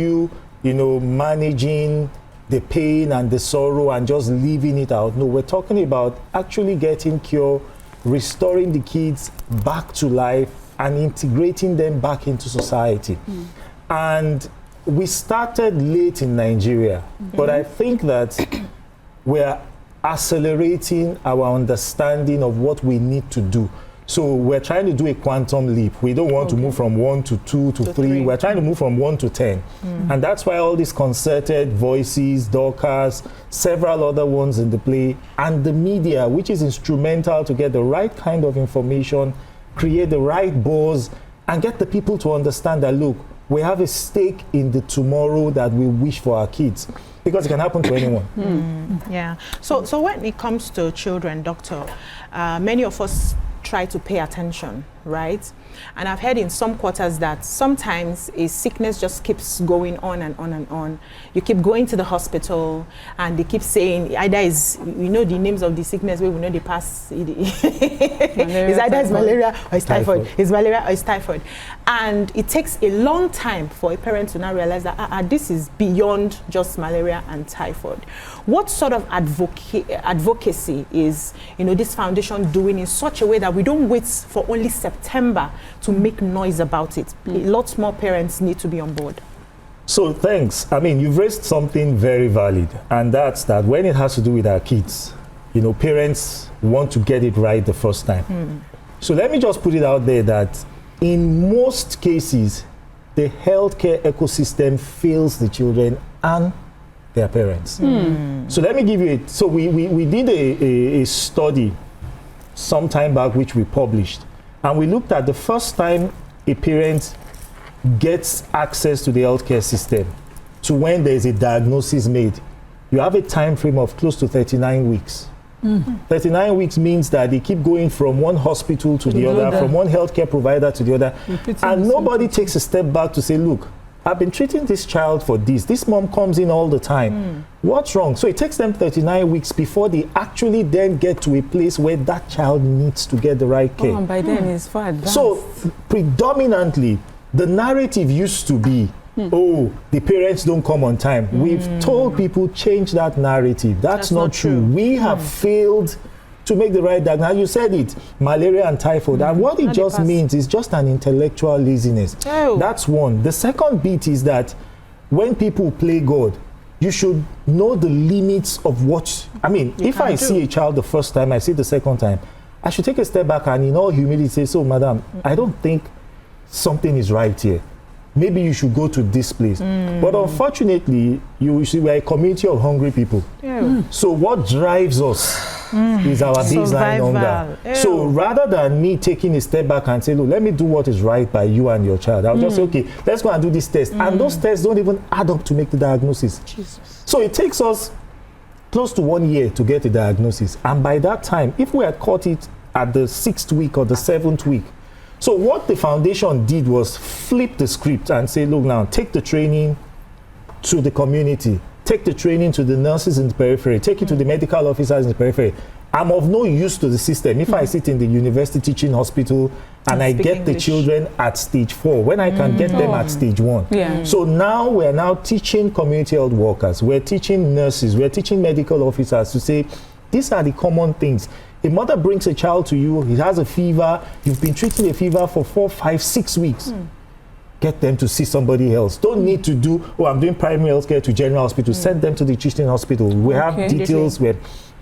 managing the pain and the sorrow and just leaving it out. No, we're talking about actually getting cure restoring the kids back to life and integrating them back into society. And we started late in Nigeria, but I think that we're accelerating our understanding of what we need to do. So we're trying to do a quantum leap. We don't want to move from 1 to 2 to 3. We're trying to move from 1 to 10. And that's why all these concerted voices, Dorcas, several other ones in the play, and the media, which is instrumental to get the right kind of information, create the right buzz, and get the people to understand that, look, we have a stake in the tomorrow that we wish for our kids. Because it can happen to anyone. Yeah. So when it comes to children, doctor, many of us try to pay attention, right? And I've heard in some quarters that sometimes a sickness just keeps going on and on and on. You keep going to the hospital and they keep saying either is, you know, the names of the sickness where we know they pass. It's either it's malaria or it's typhoid. It's malaria or it's typhoid. And it takes a long time for a parent to now realize that this is beyond just malaria and typhoid. What sort of advocacy is, you know, this foundation doing in such a way that we don't wait for only September to make noise about it? Lots more parents need to be on board. So thanks. I mean, you've raised something very valid, and that's that when it has to do with our kids, you know, parents want to get it right the first time. So let me just put it out there that in most cases, the healthcare ecosystem fails the children and their parents. So let me give you so we did a study some time back which we published, and we looked at the first time a parent gets access to the healthcare system to when there is a diagnosis made. You have a time frame of close to 39 weeks. 39 weeks means that they keep going from one hospital to the other, from one healthcare provider to the other, and nobody takes a step back to say, look, I've been treating this child for this. This mom comes in all the time. What's wrong? So it takes them 39 weeks before they actually then get to a place where that child needs to get the right care. And by then it's far advanced. So predominantly, the narrative used to be, oh, the parents don't come on time. We've told people change that narrative. That's not true. We have failed to make the right diagnosis. You said it, malaria and typhoid. And what it just means is just an intellectual laziness. That's one. The second bit is that when people play God, you should know the limits of what, I mean, if I see a child the first time, I see it the second time, I should take a step back and in all humility say, so madam, I don't think something is right here. Maybe you should go to this place. But unfortunately, you see, we're a community of hungry people. So what drives us is our baseline hunger. So rather than me taking a step back and say, look, let me do what is right by you and your child, I'll just say, okay, let's go and do this test. And those tests don't even add up to make the diagnosis. So it takes us close to 1 year to get a diagnosis. And by that time, if we had caught it at the 6th week or the 7th week, so what the foundation did was flip the script and say, look now, take the training to the community, take the training to the nurses in the periphery, take it to the medical officers in the periphery. I'm of no use to the system if I sit in the university teaching hospital and I get the children at stage 4 when I can get them at stage 1. So now we're now teaching community health workers, we're teaching nurses, we're teaching medical officers to say, these are the common things. A mother brings a child to you, he has a fever, you've been treating a fever for 4, 5, 6 weeks. Get them to see somebody else. Don't need to do, oh, I'm doing primary health care to general hospital. Send them to the teaching hospital. We have details where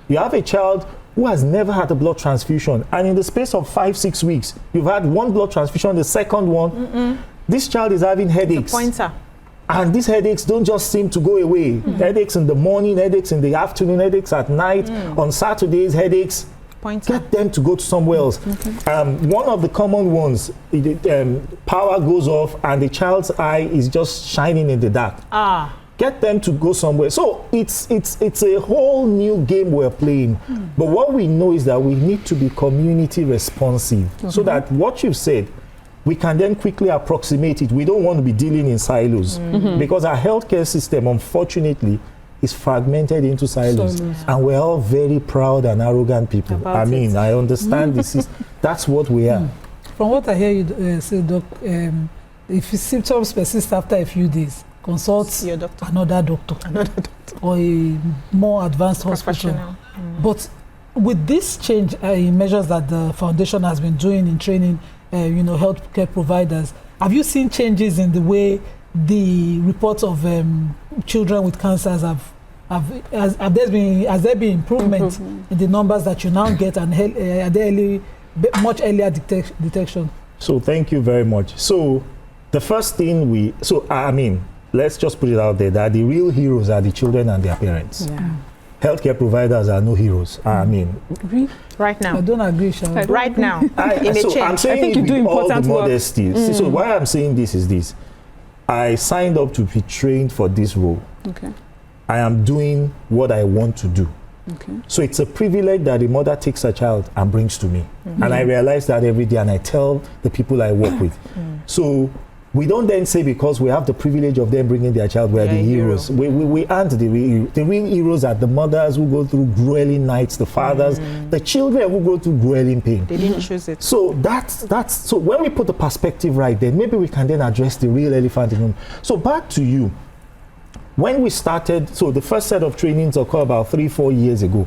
you have a child who has never had a blood transfusion, and in the space of 5, 6 weeks, you've had 1 blood transfusion, the second one, this child is having headaches. And these headaches don't just seem to go away. Headaches in the morning, headaches in the afternoon, headaches at night, on Saturdays, headaches. Get them to go to somewhere else. One of the common ones, power goes off and the child's eye is just shining in the dark. Get them to go somewhere. So it's a whole new game we're playing. But what we know is that we need to be community responsive so that what you've said, we can then quickly approximate it. We don't want to be dealing in silos because our healthcare system, unfortunately, is fragmented into silos, and we're all very proud and arrogant people. I mean, I understand this is that's what we are. From what I hear you say, Doc, if symptoms persist after a few days, consult your doctor, another doctor, or a more advanced hospital. But with this change in measures that the foundation has been doing in training, healthcare providers, have you seen changes in the way the reports of children with cancers has there been improvement in the numbers that you now get, and are there much earlier detection? So thank you very much. So the first thing let's just put it out there that the real heroes are the children and their parents. Yeah. Healthcare providers are no heroes. Right now. I don't agree, Sharon. Right now. I'm saying it with all the modesty. So why I'm saying this is this. I signed up to be trained for this role. Okay. I am doing what I want to do. Okay. So it's a privilege that a mother takes a child and brings to me. And I realize that every day, and I tell the people I work with. So we don't then say because we have the privilege of them bringing their child, we're the heroes. We aren't the real heroes are the mothers who go through grueling nights, the fathers, the children who go through grueling pain. They didn't choose it. So so when we put the perspective right there, maybe we can then address the real elephant in the room. So back to you. When we started, so the first set of trainings occurred about 3-4 years ago.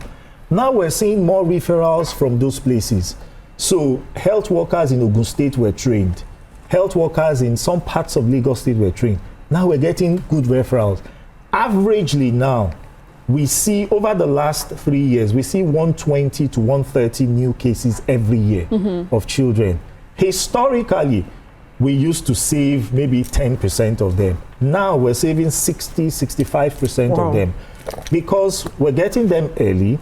Now we're seeing more referrals from those places. So health workers in Ogun State were trained. Health workers in some parts of Lagos State were trained. Now we're getting good referrals. Averagely now, we see over the last 3 years, we see 120 to 130 new cases every year of children. Historically, we used to save maybe 10% of them. Now we're saving 60-65% of them because we're getting them early.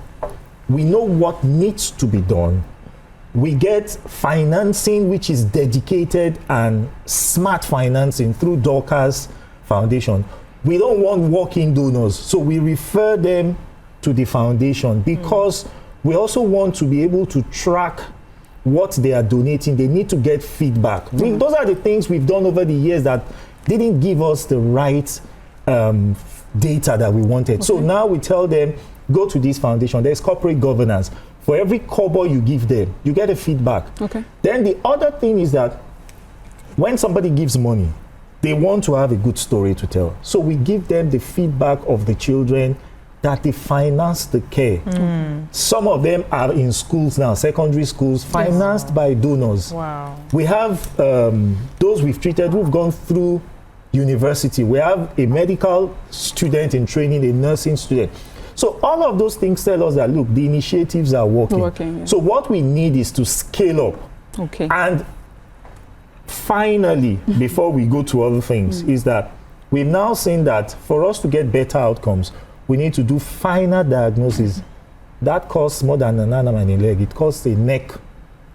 We know what needs to be done. We get financing which is dedicated and smart financing through Dorcas Foundation. We don't want walk-in donors, so we refer them to the foundation because we also want to be able to track what they are donating. They need to get feedback. Those are the things we've done over the years that didn't give us the right data that we wanted. So now we tell them, go to this foundation. There's corporate governance. For every kobo you give them, you get a feedback. Okay. Then the other thing is that when somebody gives money, they want to have a good story to tell. So we give them the feedback of the children that they finance the care. Some of them are in schools now, secondary schools, financed by donors. Wow. We have those we've treated who've gone through university. We have a medical student in training, a nursing student. So all of those things tell us that, look, the initiatives are working. So what we need is to scale up. Okay. And finally, before we go to other things, is that we've now seen that for us to get better outcomes, we need to do finer diagnosis. That costs more than an arm and a leg. It costs a neck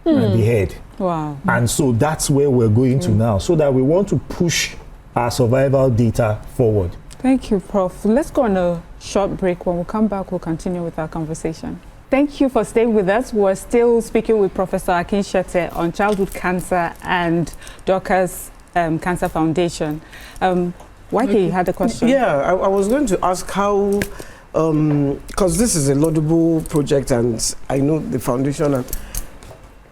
and the head. Wow. And so that's where we're going to now, so that we want to push our survival data forward. Thank you, Prof. Let's go on a short break. When we come back, we'll continue with our conversation. Thank you for staying with us. We're still speaking with Professor Akinshete on childhood cancer and Dorcas Cancer Foundation. YK had a question. Yeah, I was going to ask how, because this is a laudable project and I know the foundation, and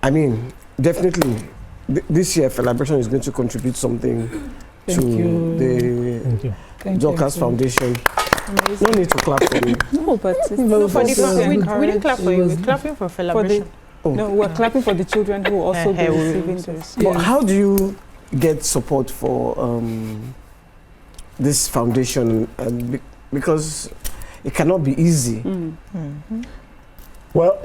I mean, definitely this year Celebration is going to contribute something to the Dorcas Foundation. Amazing. No need to clap for me. No, but it's we didn't clap for you. We're clapping for Celebration. No, we're clapping for the children who also be receiving this. But how do you get support for this foundation? Because it cannot be easy. Well,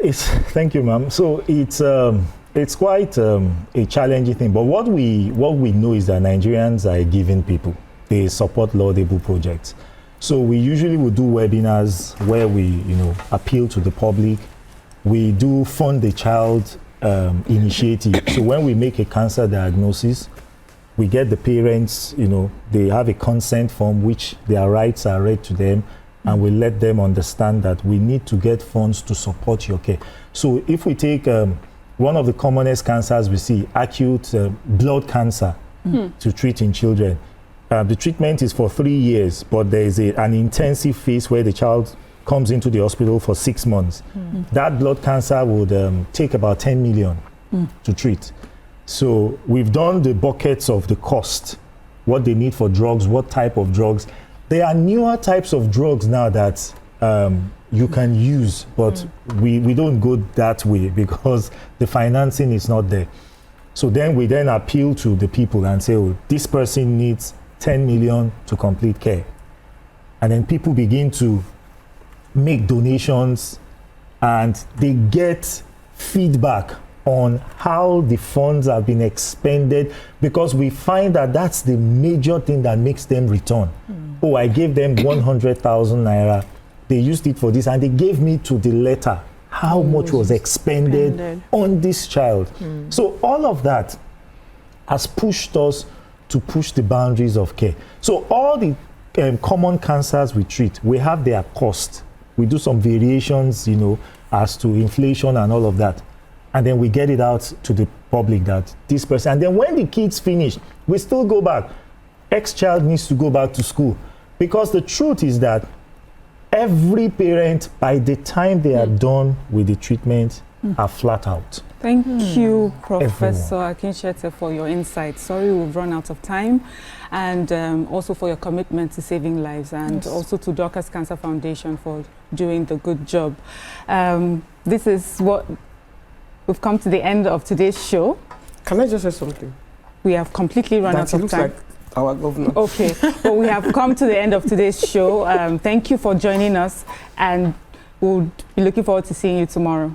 thank you, ma'am. So it's quite a challenging thing. But what we know is that Nigerians are giving people. They support laudable projects. So we usually will do webinars where we, appeal to the public. We do fund the child initiative. So when we make a cancer diagnosis, we get the parents, they have a consent form which their rights are read to them, and we let them understand that we need to get funds to support your care. So if we take one of the commonest cancers we see, acute blood cancer to treat in children, the treatment is for 3 years, but there is an intensive phase where the child comes into the hospital for 6 months. That blood cancer would take about 10 million to treat. So we've done the buckets of the cost, what they need for drugs, what type of drugs. There are newer types of drugs now that you can use, but we don't go that way because the financing is not there. So then we then appeal to the people and say, oh, this person needs 10 million to complete care. And then people begin to make donations and they get feedback on how the funds have been expended, because we find that that's the major thing that makes them return. Oh, I gave them 100,000 naira. They used it for this, and they gave me to the letter how much was expended on this child. So all of that has pushed us to push the boundaries of care. So all the common cancers we treat, we have their cost. We do some variations, as to inflation and all of that. And then we get it out to the public that this person, and then when the kids finish, we still go back. X child needs to go back to school, because the truth is that every parent, by the time they are done with the treatment, are flat out. Thank you, Professor Akinshete, for your insights. Sorry, we've run out of time. And also for your commitment to saving lives, and also to Dorcas Cancer Foundation for doing the good job. This is what we've come to the end of today's show. Can I just say something? We have completely run out of looks time. Like our governor. Okay, but we have come to the end of today's show. Thank you for joining us, and we'll be looking forward to seeing you tomorrow.